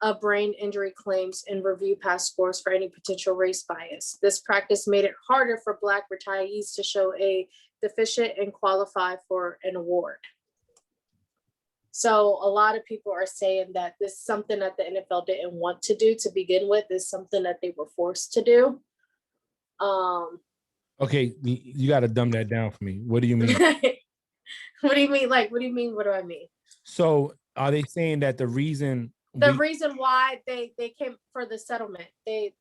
of brain injury claims and review past scores for any potential race bias. This practice made it harder for Black retirees to show a deficient and qualify for an award. So a lot of people are saying that this is something that the NFL didn't want to do to begin with. Is something that they were forced to do. Okay, you got to dumb that down for me. What do you mean? What do you mean? Like, what do you mean? What do I mean? So are they saying that the reason reason why they came for the settlement, they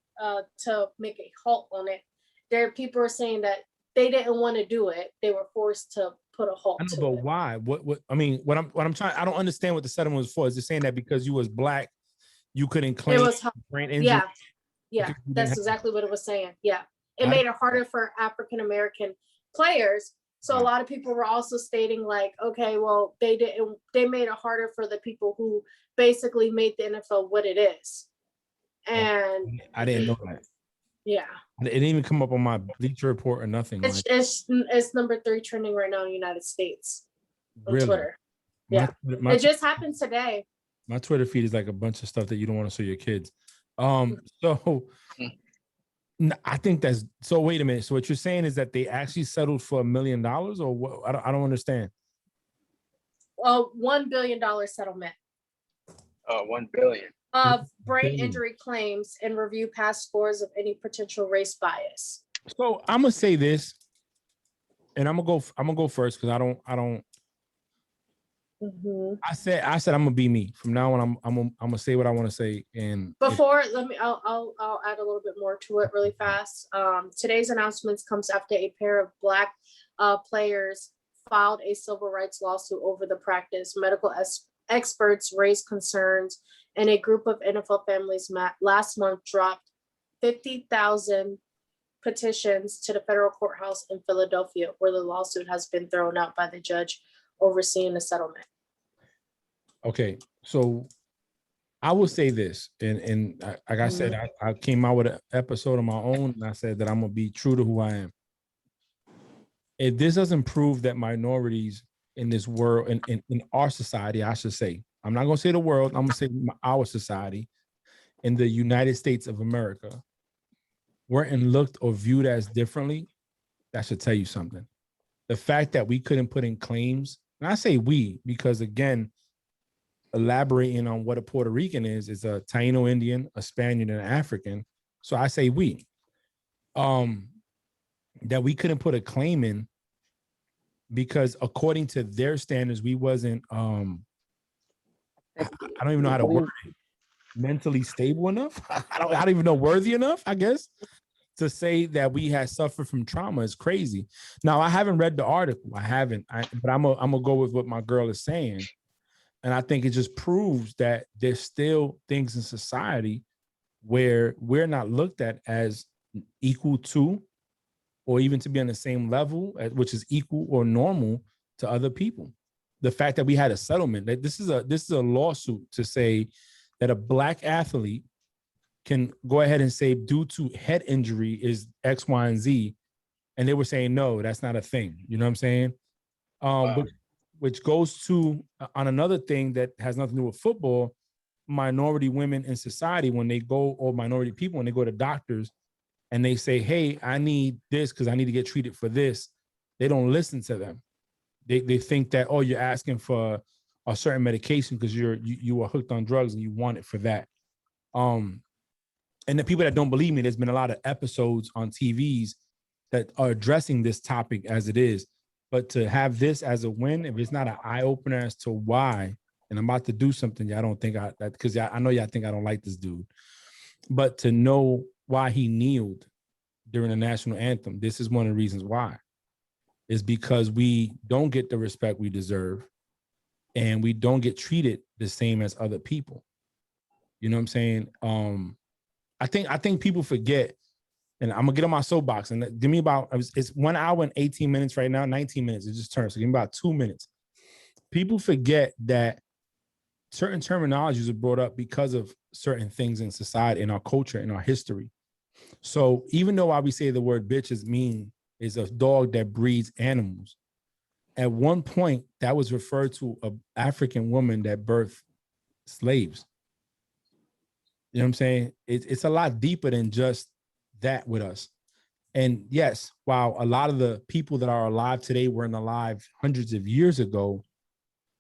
to make a halt on it, there people are saying that they didn't want to do it. They were forced to put a halt. I know, but why? What I mean, what I'm trying, I don't understand what the settlement was for. Is it saying that because you was Black, you couldn't claim brain injury? Yeah, that's exactly what it was saying. Yeah, it made it harder for African American players. So a lot of people were also stating like, okay, well, they made it harder for the people who basically made the NFL what it is. And I didn't know that. Yeah, it didn't even come up on my Bleacher Report or nothing. It's number 3 trending right now in the United States on Twitter. My it just happened today. My Twitter feed is like a bunch of stuff that you don't want to show your kids. So I think that's so. Wait a minute. So what you're saying is that they actually settled for $1 million, or what? I don't understand. Well, $1 billion settlement. $1 billion. Of brain injury claims and review past scores of any potential race bias. So I'm gonna say this, and I'm gonna go first because I don't. Mm-hmm. I said I'm gonna be me from now on. I'm gonna say what I want to say. And before, I'll add a little bit more to it really fast. Today's announcements comes after a pair of Black players filed a civil rights lawsuit over the practice. Medical experts raised concerns, and a group of NFL families last month dropped 50,000 petitions to the federal courthouse in Philadelphia, where the lawsuit has been thrown out by the judge overseeing the settlement. Okay, so I will say this, and like I said, I came out with an episode of my own, and I said that I'm gonna be true to who I am. If this doesn't prove that minorities in this world, in our society, I should say, I'm not gonna say the world, I'm gonna say our society, in the United States of America, weren't looked or viewed as differently, that should tell you something. The fact that we couldn't put in claims, and I say we, because again, elaborating on what a Puerto Rican is a Taino Indian, a Spaniard, and an African. So I say we. That we couldn't put a claim in because according to their standards, we wasn't, I don't even know how to word it, mentally stable enough. I don't even know worthy enough, I guess, to say that we had suffered from trauma is crazy. Now, I haven't read the article. I haven't, but I'm gonna go with what my girl is saying. And I think it just proves that there's still things in society where we're not looked at as equal to, or even to be on the same level, which is equal or normal to other people. The fact that we had a settlement, that this is a lawsuit to say that a Black athlete can go ahead and say due to head injury is X, Y, and Z. And they were saying, no, that's not a thing. You know what I'm saying? Wow. Which goes to on another thing that has nothing to do with football, minority women in society, when they go, or minority people, when they go to doctors and they say, hey, I need this because I need to get treated for this, they don't listen to them. They think that, oh, you're asking for a certain medication because you are hooked on drugs and you want it for that. And the people that don't believe me, there's been a lot of episodes on TVs that are addressing this topic as it is. But to have this as a win, if it's not an eye opener as to why, and I'm about to do something, y'all don't think because I know y'all think I don't like this dude, but to know why he kneeled during the national anthem, this is one of the reasons why, is because we don't get the respect we deserve, and we don't get treated the same as other people. You know what I'm saying? I think people forget. And I'm gonna get on my soapbox and give me about, it's 1 hour and 18 minutes right now, 19 minutes, it just turned. So give me about 2 minutes. People forget that certain terminologies are brought up because of certain things in society, in our culture, in our history. So even though why we say the word bitch is a dog that breeds animals, at one point that was referred to an African woman that birthed slaves. You know what I'm saying? It's a lot deeper than just that with us. And yes, while a lot of the people that are alive today weren't alive hundreds of years ago,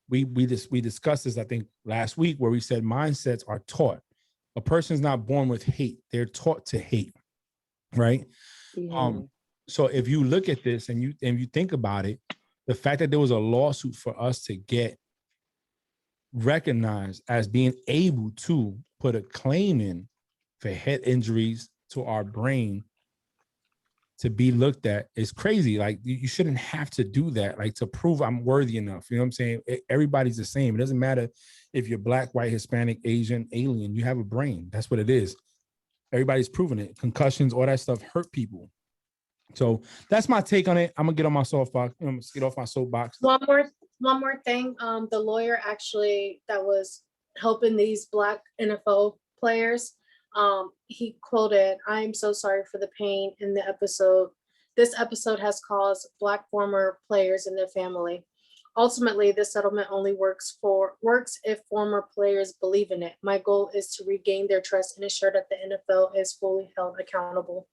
we discussed this, I think, last week, where we said mindsets are taught. A person's not born with hate; they're taught to hate, right? Yeah. So if you look at this and you think about it, the fact that there was a lawsuit for us to get recognized as being able to put a claim in for head injuries to our brain to be looked at is crazy. Like you shouldn't have to do that, like to prove I'm worthy enough. You know what I'm saying? Everybody's the same. It doesn't matter if you're black, white, Hispanic, Asian, alien, you have a brain. That's what it is. Everybody's proven it. Concussions, all that stuff hurt people. So that's my take on it. I'm gonna get on my soapbox. I'm gonna get off my soapbox. One more thing. The lawyer actually that was helping these black NFL players, he quoted, "I am so sorry for the pain in the episode. This episode has caused black former players and their family. Ultimately, this settlement only works if former players believe in it. My goal is to regain their trust and ensure that the NFL is fully held accountable."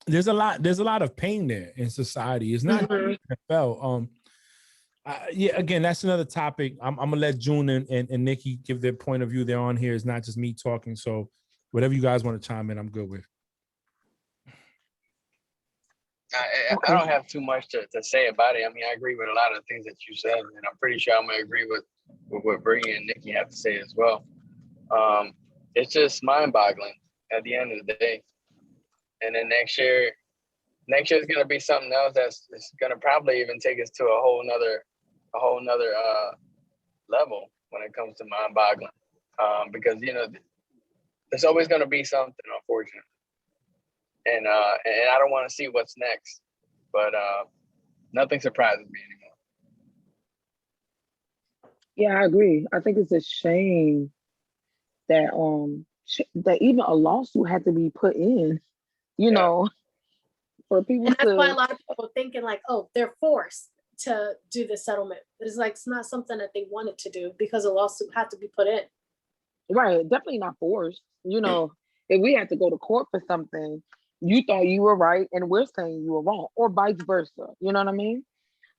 There's a lot of pain there in society. It's not NFL. Yeah, again, that's another topic. I'm gonna let June and Nikki give their point of view. They're on here. It's not just me talking. So whatever you guys want to chime in, I'm good with. I don't have too much to say about it. I mean, I agree with a lot of the things that you said, and I'm pretty sure I'm gonna agree with what Bree and Nikki have to say as well. It's just mind-boggling at the end of the day. And then next year is gonna be something else that's gonna probably even take us to a whole nother level when it comes to mind-boggling. Because there's always gonna be something, unfortunately. And I don't want to see what's next, but nothing surprises me anymore. Yeah, I agree. I think it's a shame that that even a lawsuit had to be put in, for people And that's why a to. lot of people thinking like, oh, they're forced to do the settlement. It's like it's not something that they wanted to do because a lawsuit had to be put in. Right, definitely not forced. If we had to go to court for something, you thought you were right and we're saying you were wrong, or vice versa. You know what I mean?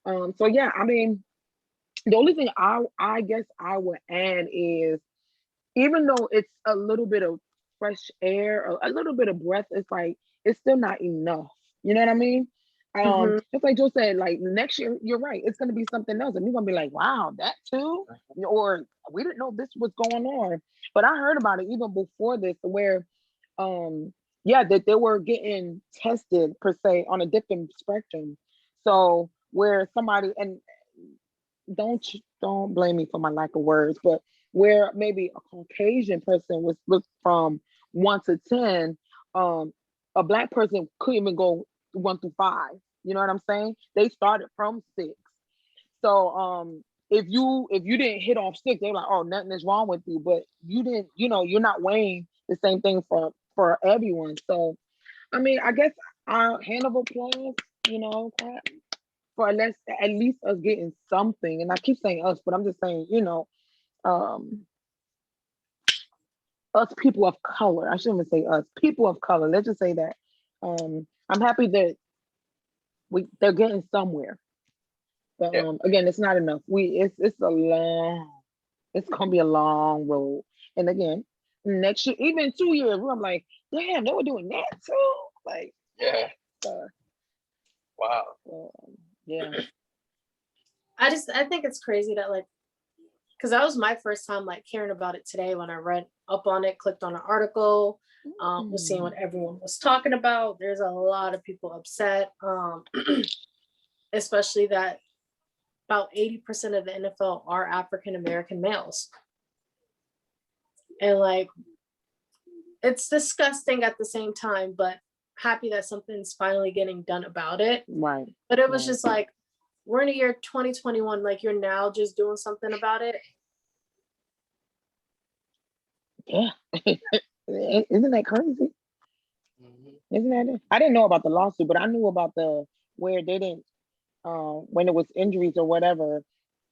So yeah, I mean, the only thing I guess I would add is, even though it's a little bit of fresh air, a little bit of breath, it's like it's still not enough. You know what I mean? It's like Joe said, like next year, you're right, it's gonna be something else, and you're gonna be like, wow, that too, or we didn't know this was going on. But I heard about it even before this, where that they were getting tested per se on a different spectrum. So where somebody, and don't blame me for my lack of words, but where maybe a Caucasian person was looked from 1 to 10, a black person couldn't even go 1 through 5. You know what I'm saying? They started from 6. So if you didn't hit off 6, they're like, oh, nothing is wrong with you. But you didn't, you're not weighing the same thing for everyone. So I mean, I guess our hand of applause, for at least us getting something. And I keep saying us, but I'm just saying, us people of color. I shouldn't even say us, people of color. Let's just say that. I'm happy that they're getting somewhere. But again, it's not enough. It's gonna be a long road. And again, next year, even 2 years, I'm like, damn, they were doing that too. Like, yeah. Wow. Yeah. I think it's crazy that because that was my first time hearing about it today when I read up on it, clicked on an article, was seeing what everyone was talking about. There's a lot of people upset, especially that about 80% of the NFL are African American males. And it's disgusting at the same time, but happy that something's finally getting done about it. Right. But it was just we're in the year 2021. Like, you're now just doing something about it. Yeah. Isn't that crazy? Isn't that it? I didn't know about the lawsuit, but I knew about the where they didn't when it was injuries or whatever,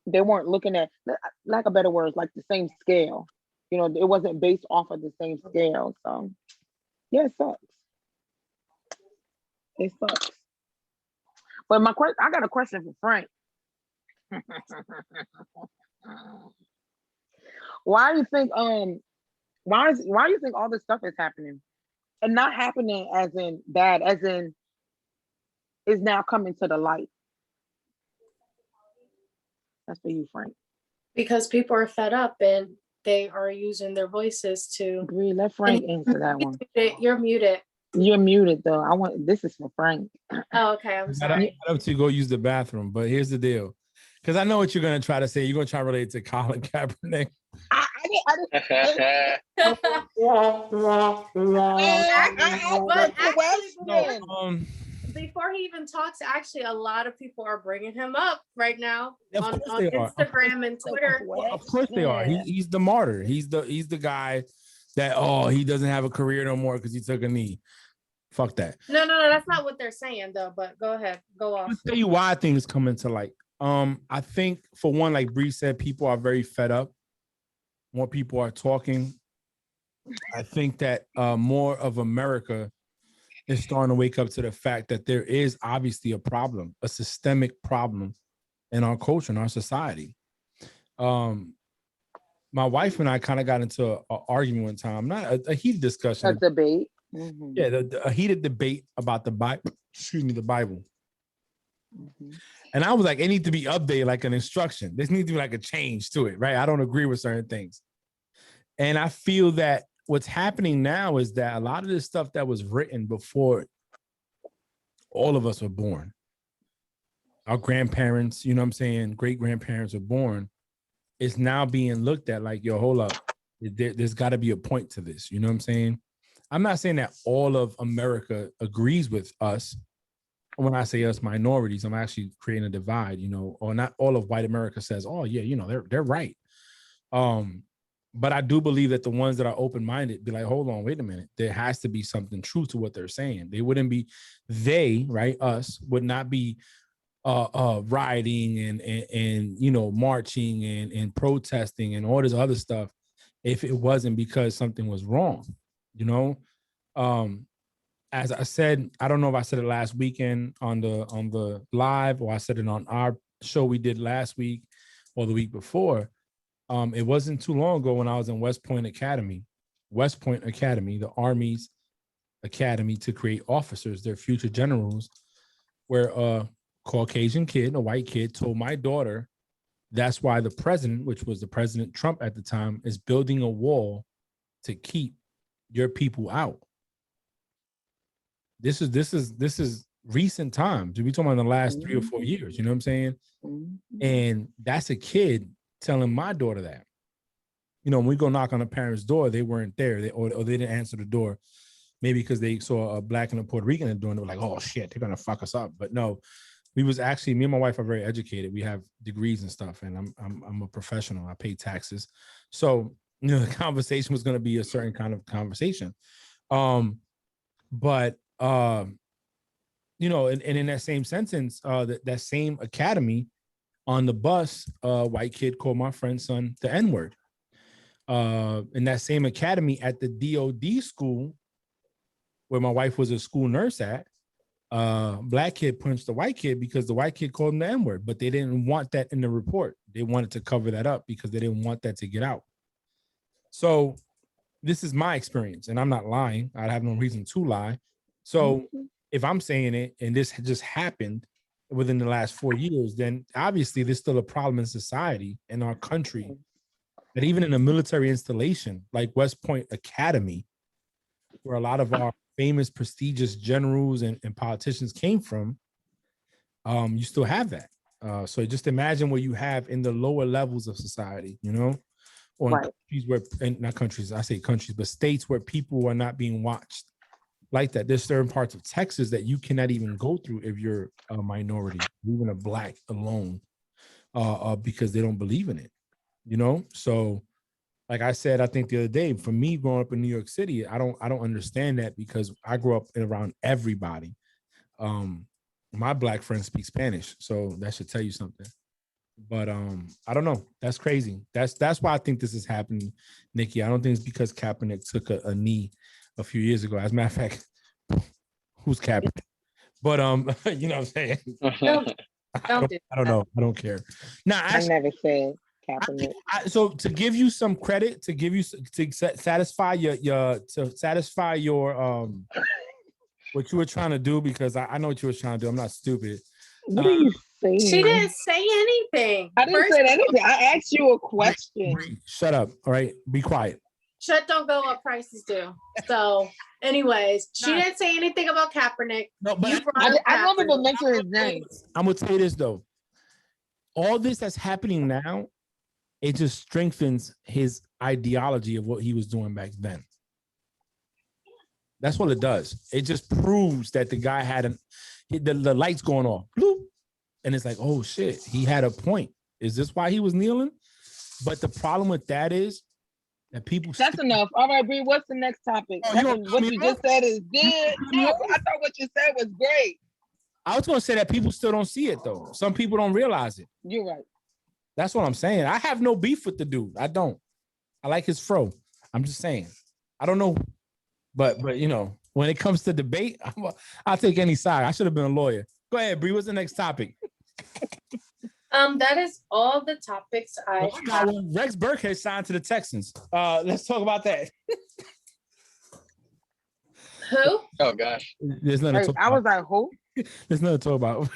they weren't looking at, lack of better words, like the same scale. You know, it wasn't based off of the same scale. So yeah, it sucks. It sucks. But I got a question for Frank. Why do you think why do you think all this stuff is happening? And not happening as in bad, as in is now coming to the light. That's for you, Frank. Because people are fed up and they are using their voices to. Agree. Let Frank answer that one. You're muted. You're muted though. This is for Frank. Oh, okay. I'm sorry. I have to go use the bathroom, but here's the deal. Because I know what you're gonna try to say. You're gonna try to relate to Colin Kaepernick. Before he even talks, actually, a lot of people are bringing him up right now on Instagram and Twitter. Of course they are. He's the martyr. He's the guy that he doesn't have a career no more because he took a knee. Fuck that. No, that's not what they're saying though. But go ahead, go off. I'll tell you why things come into light. I think for one, like Bree said, people are very fed up. More people are talking. I think that more of America is starting to wake up to the fact that there is obviously a problem, a systemic problem in our culture, in our society. My wife and I kind of got into an argument one time, not a heated discussion. A debate. Mm-hmm. Yeah, a heated debate about the Bible. Excuse me, the Bible. Mm-hmm. And I was like, it needs to be updated like an instruction. This needs to be like a change to it, right? I don't agree with certain things. And I feel that what's happening now is that a lot of this stuff that was written before all of us were born, our grandparents, you know what I'm saying, great-grandparents were born, is now being looked at like, yo, hold up. There's got to be a point to this. You know what I'm saying? I'm not saying that all of America agrees with us. When I say us minorities, I'm actually creating a divide, you know, or not all of white America says, oh yeah, you know, they're right. But I do believe that the ones that are open-minded be like, hold on, wait a minute. There has to be something true to what they're saying. Us would not be rioting and you know, marching and protesting and all this other stuff if it wasn't because something was wrong, you know? As I said, I don't know if I said it last weekend on the live or I said it on our show we did last week or the week before. It wasn't too long ago when I was in West Point Academy, the Army's academy to create officers, their future generals, where a Caucasian kid, a white kid, told my daughter that's why the president, which was the President Trump at the time, is building a wall to keep your people out. This is recent times. We're talking about the last 3 or 4 years, you know what I'm saying? And that's a kid telling my daughter that. You know, when we go knock on a parent's door, they weren't there, or they didn't answer the door, maybe because they saw a Black and a Puerto Rican at the door and they were like, oh shit, they're gonna fuck us up. But no, me and my wife are very educated. We have degrees and stuff, and I'm a professional. I pay taxes. So, you know, the conversation was gonna be a certain kind of conversation. But you know, and in that same sentence, that same academy, on the bus, a white kid called my friend's son the N-word. In that same academy at the DOD school, where my wife was a school nurse at, Black kid punched the white kid because the white kid called him the N-word, but they didn't want that in the report. They wanted to cover that up because they didn't want that to get out. So this is my experience, and I'm not lying. I have no reason to lie. So if I'm saying it and this just happened within the last 4 years, then obviously there's still a problem in society, in our country, that even in a military installation like West Point Academy, where a lot of our famous prestigious generals and politicians came from, you still have that. So just imagine what you have in the lower levels of society, you know, or in countries where, and not countries, I say countries, but states where people are not being watched, like that. There's certain parts of Texas that you cannot even go through if you're a minority, even a black alone, because they don't believe in it, you know? So like I said, I think the other day, for me growing up in New York City, I don't understand that because I grew up around everybody. My black friends speak Spanish, so that should tell you something. But I don't know. That's crazy. That's why I think this is happening, Nikki. I don't think it's because Kaepernick took a knee a few years ago. As a matter of fact, who's Kaepernick? But you know what I'm saying? I don't know. I don't care. Now, I never said Kaepernick. So to give you some credit, to give you to satisfy your what you were trying to do, because I know what you were trying to do. I'm not stupid. What are you saying? She didn't say anything. I didn't say anything. I asked you a question. Shut up. All right. Be quiet. Shut don't go what prices do. So, anyways, she didn't say anything about Kaepernick. No, but I don't even mention his name. I'm gonna tell you this though. All this that's happening now, it just strengthens his ideology of what he was doing back then. That's what it does. It just proves that the guy had the lights going off. Bloop. And it's like, oh shit, he had a point. Is this why he was kneeling? But the problem with that is that people. That's enough. All right, Bree, what's the next topic? What you just said is good. No, I thought what you said was great. I was going to say that people still don't see it though. Some people don't realize it. You're right. that's what I'm saying. I have no beef with the dude. I don't. I like his fro. I'm just saying. I don't know, but you know, when it comes to debate, I'll take any side. I should have been a lawyer. Go ahead, Bree. What's the next topic? That is all the topics I have. Rex Burkhead signed to the Texans. Let's talk about that. Who? Oh gosh. There's nothing to talk I was like, who? There's nothing to talk about.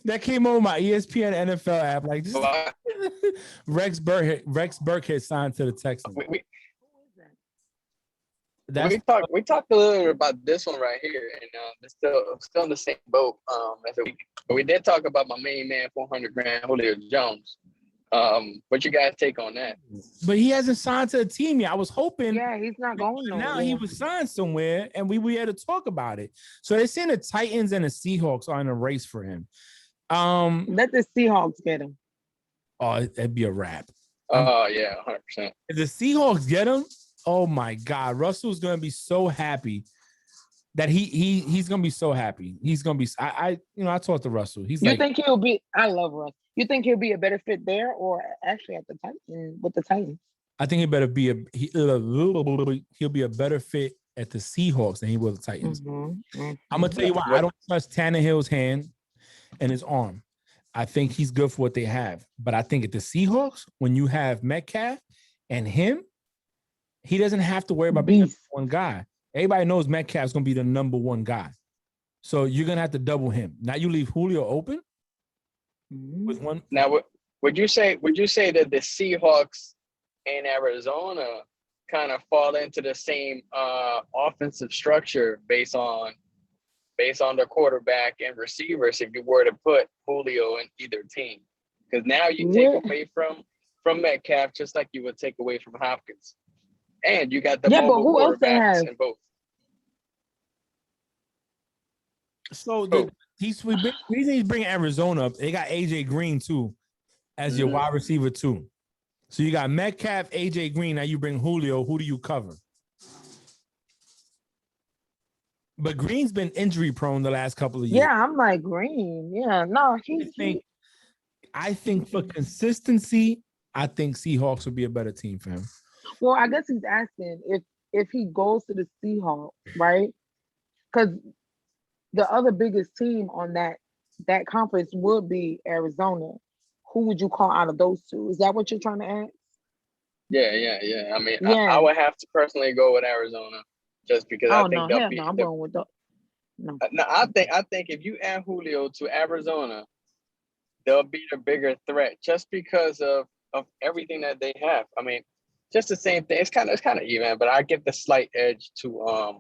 That came on my ESPN NFL app. Like this, Rex Burkhead signed to the Texans. We talked a little bit about this one right here, and it's still in the same boat as a week. But we did talk about my main man, 400 grand, Julio Jones. What you guys take on that? But he hasn't signed to a team yet. I was hoping. Yeah, he's not going nowhere. Now he was signed somewhere, and we had to talk about it. So they're saying the Titans and the Seahawks are in a race for him. Let the Seahawks get him. Oh, that'd be a wrap. Oh yeah, 100%. If the Seahawks get him, oh my God, Russell's gonna be so happy that he's gonna be so happy. He's gonna be. I talked to Russell. You think he'll be? I love Russ. You think he'll be a better fit there, or actually at the Titans with the Titans? I think he'll be a better fit at the Seahawks than he will the Titans. I'm gonna tell you why. I don't trust Tannehill's hand and his arm. I think he's good for what they have, but I think at the Seahawks, when you have Metcalf and him, he doesn't have to worry about being one guy. Everybody knows Metcalf's gonna be the number one guy, so you're gonna have to double him. Now you leave Julio open with one. Now, would you say that the Seahawks and Arizona kind of fall into the same offensive structure based on their quarterback and receivers if you were to put Julio in either team? Because now you take away from Metcalf just like you would take away from Hopkins. And you got the mobile quarterbacks in both. So the reason he's bringing Arizona up, they got AJ Green too as your wide receiver too. So you got Metcalf, AJ Green. Now you bring Julio. Who do you cover? But Green's been injury prone the last couple of years. Yeah, I'm like Green. Yeah, no, I think for consistency, I think Seahawks would be a better team for him. Well, I guess he's asking if he goes to the Seahawks, right? Because the other biggest team on that conference would be Arizona. Who would you call out of those two? Is that what you're trying to ask? Yeah. I mean, I would have to personally go with Arizona just because I think they'll be. I'm going with the. No, I think if you add Julio to Arizona, they'll be a bigger threat just because of everything that they have. I mean, just the same thing. It's kind of even, but I give the slight edge to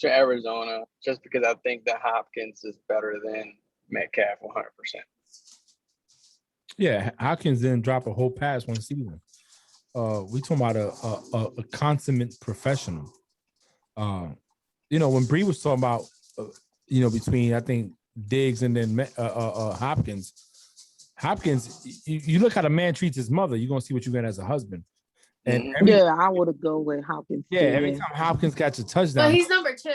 Arizona just because I think that Hopkins is better than Metcalf 100%. Yeah, Hopkins didn't drop a whole pass one season. we talking about a consummate professional. When Bree was talking about, between I think Diggs and then Hopkins. Hopkins, you look how the man treats his mother. You're gonna see what you get as a husband. And I would have go with Hopkins. every time Hopkins catch a touchdown, But he's number 2.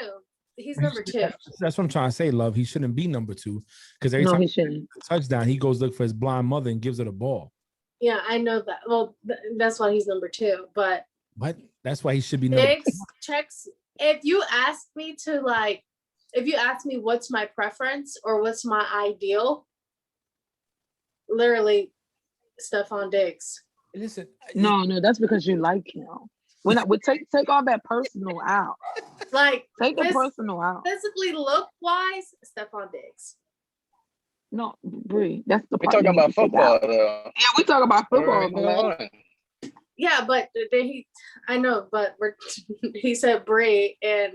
He's number 2. That's what I'm trying to say, love. He shouldn't be number 2 because every No, time he shouldn't. touchdown, he goes look for his blind mother and gives her the ball. Yeah, I know that. Well, that's why he's number 2. But What? That's why he should be number. Diggs checks. If you ask me what's my preference or what's my ideal, literally, Stephon Diggs. Listen, No, that's because you like him. We take all that personal out. Like, Take the personal out. physically look wise, Stephon Diggs. No, Bree, that's the We're part. talking you need about to take football, out. though. Yeah, we talk about What are football. we Man. doing? Yeah, but I know, but he said Bree, and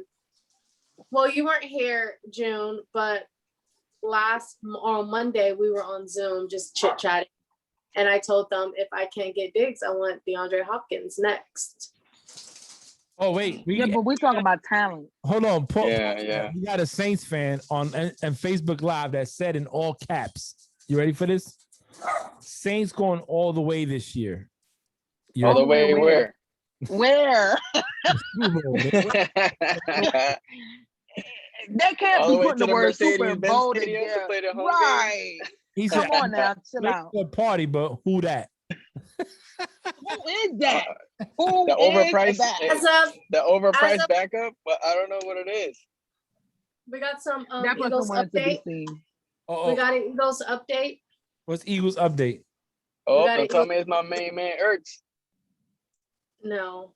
well, you weren't here, June, but on Monday we were on Zoom just chit chatting, and I told them if I can't get Diggs, I want DeAndre Hopkins next. Oh wait, But we talk about talent. hold on, Paul. Yeah. We got a Saints fan on and Facebook Live that said in all caps. You ready for this? Saints going all the way this year. All the way where? Where? They can't All the be way putting to the the word Super Mercedes-Benz Bowl Stadium to together. play the home Right. He Come said, on now, chill "Make out. a party, but who that?" Who is that? Who The is overpriced, that? the overpriced as backup, but I don't know what it is. We got some That person Eagles wanted to be update. seen. We got an Eagles update. What's Eagles update? Oh, got don't it. tell me it's my main man Ertz. No.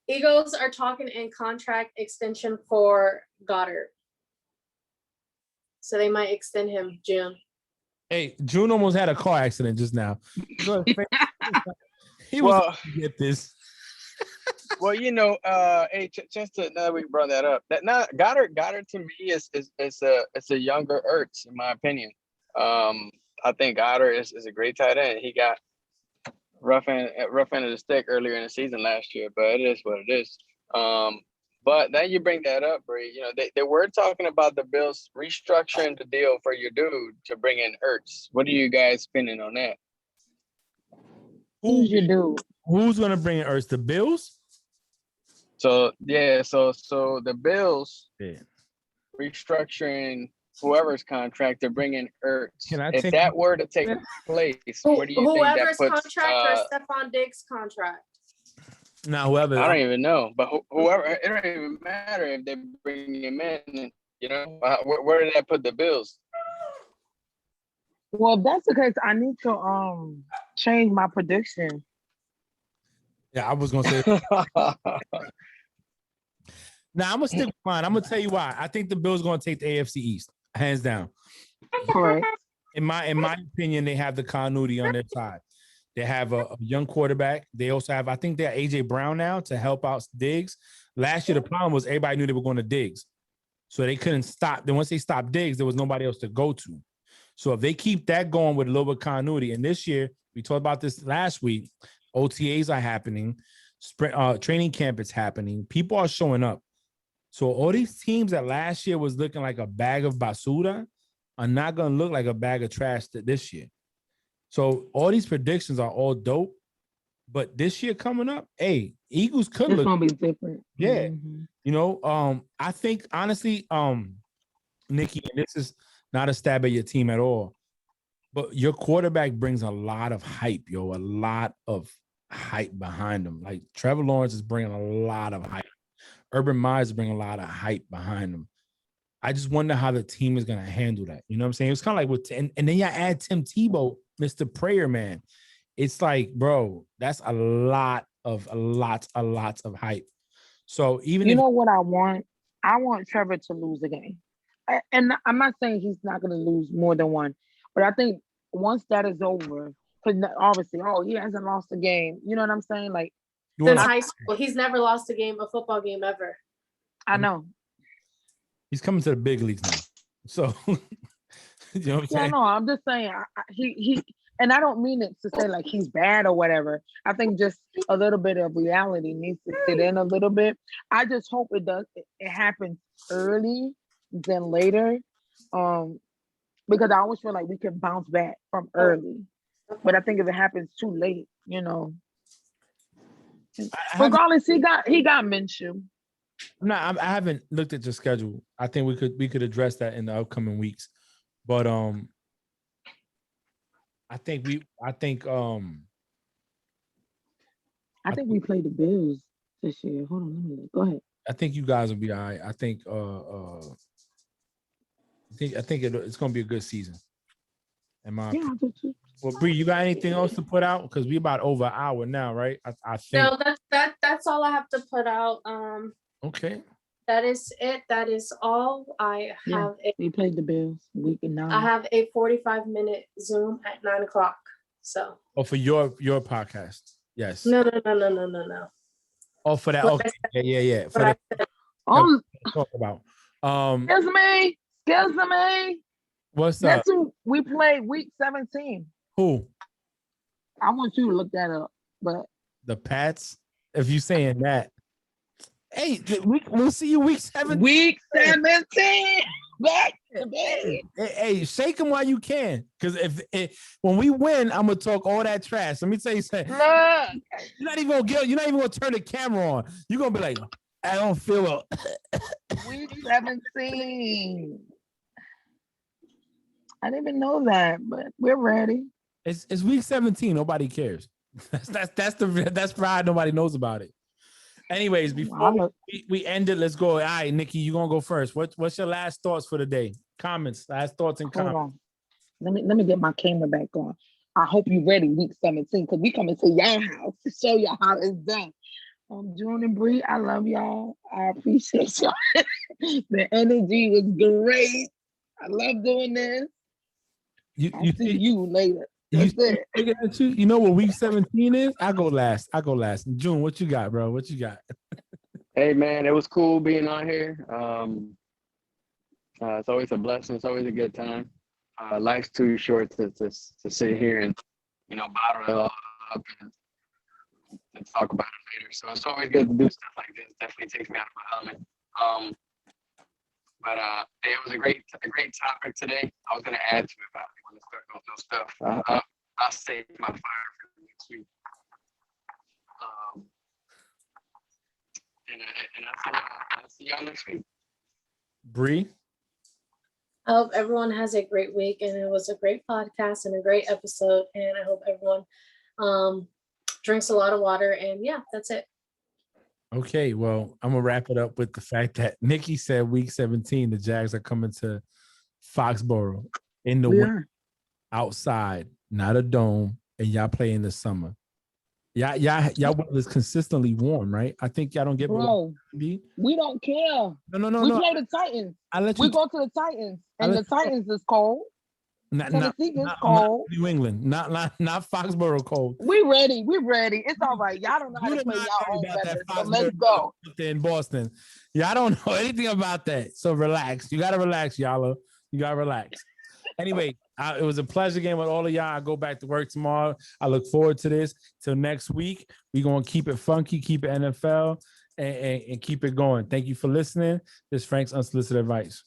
Eagles are talking in contract extension for Goddard. So they might extend him June. Hey, June almost had a car accident just now. He was Well, get this. well, hey, just to now that we brought that up, that now Goddard to me is a younger Ertz in my opinion. I think Goddard is a great tight end. He got rough end of the stick earlier in the season last year, but it is what it is. But then you bring that up, Bree. They were talking about the Bills restructuring the deal for your dude to bring in Ertz. What are you guys spinning on that? Who's your dude? Who's gonna bring in Ertz? The Bills? So the Bills Yeah. restructuring whoever's contract to bring in Ertz. If take that were to take place, where do you think that Whoever's puts? contract or Stephon Diggs' contract. Now whoever. I don't even know, but whoever, it don't even matter if they bring him in. Where did that put the Bills? Well, if that's the case, I need to change my prediction. Yeah, I was gonna say. Now I'm gonna stick with mine. I'm gonna tell you why. I think the Bills gonna take the AFC East, hands down. Correct. In my opinion, they have the continuity on their side. They have a young quarterback. They also have, I think they have AJ Brown now to help out Diggs. Last year, the problem was everybody knew they were going to Diggs. So they couldn't stop. Then once they stopped Diggs, there was nobody else to go to. So if they keep that going with a little bit of continuity, and this year, we talked about this last week, OTAs are happening, training camp is happening, people are showing up. So all these teams that last year was looking like a bag of basura are not going to look like a bag of trash this year. So all these predictions are all dope, but this year coming up, hey, Eagles could It's look gonna be different. Yeah. Mm-hmm. I think honestly, Nikki, and this is not a stab at your team at all, but your quarterback brings a lot of hype, a lot of hype behind him. Like Trevor Lawrence is bringing a lot of hype. Urban Meyer is bringing a lot of hype behind him. I just wonder how the team is going to handle that. You know what I'm saying? It's kind of like with, and then you add Tim Tebow, Mr. Prayer Man. It's like, bro, that's a lot of hype. So even you know what I want? I want Trevor to lose a game. And I'm not saying he's not going to lose more than one, but I think once that is over, because obviously, he hasn't lost a game. You know what I'm saying? Like, since high school, he's never lost a football game ever. I know. He's coming to the big leagues now. So, you know what I'm saying? Yeah, no, I'm just saying. And I don't mean it to say like he's bad or whatever. I think just a little bit of reality needs to sit in a little bit. I just hope it happens early than later. Because I always feel like we can bounce back from early. But I think if it happens too late, regardless, he got Minshew. I haven't looked at your schedule. I think we could address that in the upcoming weeks. But I think we play the Bills this year. Hold on, let me look. Go ahead. I think you guys will be all right. I think it's gonna be a good season. Well, Bree, you got anything else to put out? Because we about over an hour now, right? I think. No, that's all I have to put out. Okay. That is it. That is all. We played the Bills week 9. I have a 45-minute Zoom at 9:00. So. Oh, for your podcast. Yes. No. Oh, for that. Okay. Yeah. For that. Talk about. Excuse me. What's up? We played week 17. Who? I want you to look that up. But the Pats. If you saying that. Hey, we'll see you week 17. Week 17. Back to bed. Hey, shake them while you can. Because when we win, I'm gonna talk all that trash. Let me tell you something. You're not even gonna turn the camera on. You're gonna be like, I don't feel well. Week 17. I didn't even know that, but we're ready. It's week 17. Nobody cares. That's pride. Nobody knows about it. Anyways, before we end it, let's go. All right, Nikki, you're gonna go first. What's your last thoughts for the day? Comments, last thoughts and comments. Hold on. Let me get my camera back on. I hope you're ready week 17 because we coming to y'all house to show y'all how it's done. June and Bree, I love y'all. I appreciate y'all. The energy was great. I love doing this. I'll see you later. That's it. You know what week 17 is? I go last. June, what you got, bro? What you got? Hey, man, it was cool being on here. It's always a blessing. It's always a good time. Life's too short to sit here and, bottle it all up and talk about it later. So it's always good to do stuff like this. Definitely takes me out of my element. But it was a great topic today. I was gonna add to it, but I want to start with those stuff. I'll save my fire for next week. And I'll see y'all next week. Bree? I hope everyone has a great week, and it was a great podcast and a great episode. And I hope everyone drinks a lot of water. And yeah, that's it. Okay, well, I'm gonna wrap it up with the fact that Nikki said week 17, the Jags are coming to Foxborough in the winter, outside, not a dome, and y'all play in the summer. Y'all weather is consistently warm, right? I think y'all don't get. Bro, we don't care. No. We play the Titans. We go to the Titans, and the Titans is cold. Tennessee is cold. New England, not Foxborough cold. We ready. It's all right. Y'all don't know how to play y'all own weather. So let's go. In Boston, y'all don't know anything about that. So relax. You gotta relax, y'all. You gotta relax. Anyway, it was a pleasure game with all of y'all. I go back to work tomorrow. I look forward to this. Till next week, we're gonna keep it funky, keep it NFL, and keep it going. Thank you for listening. This is Frank's Unsolicited Advice.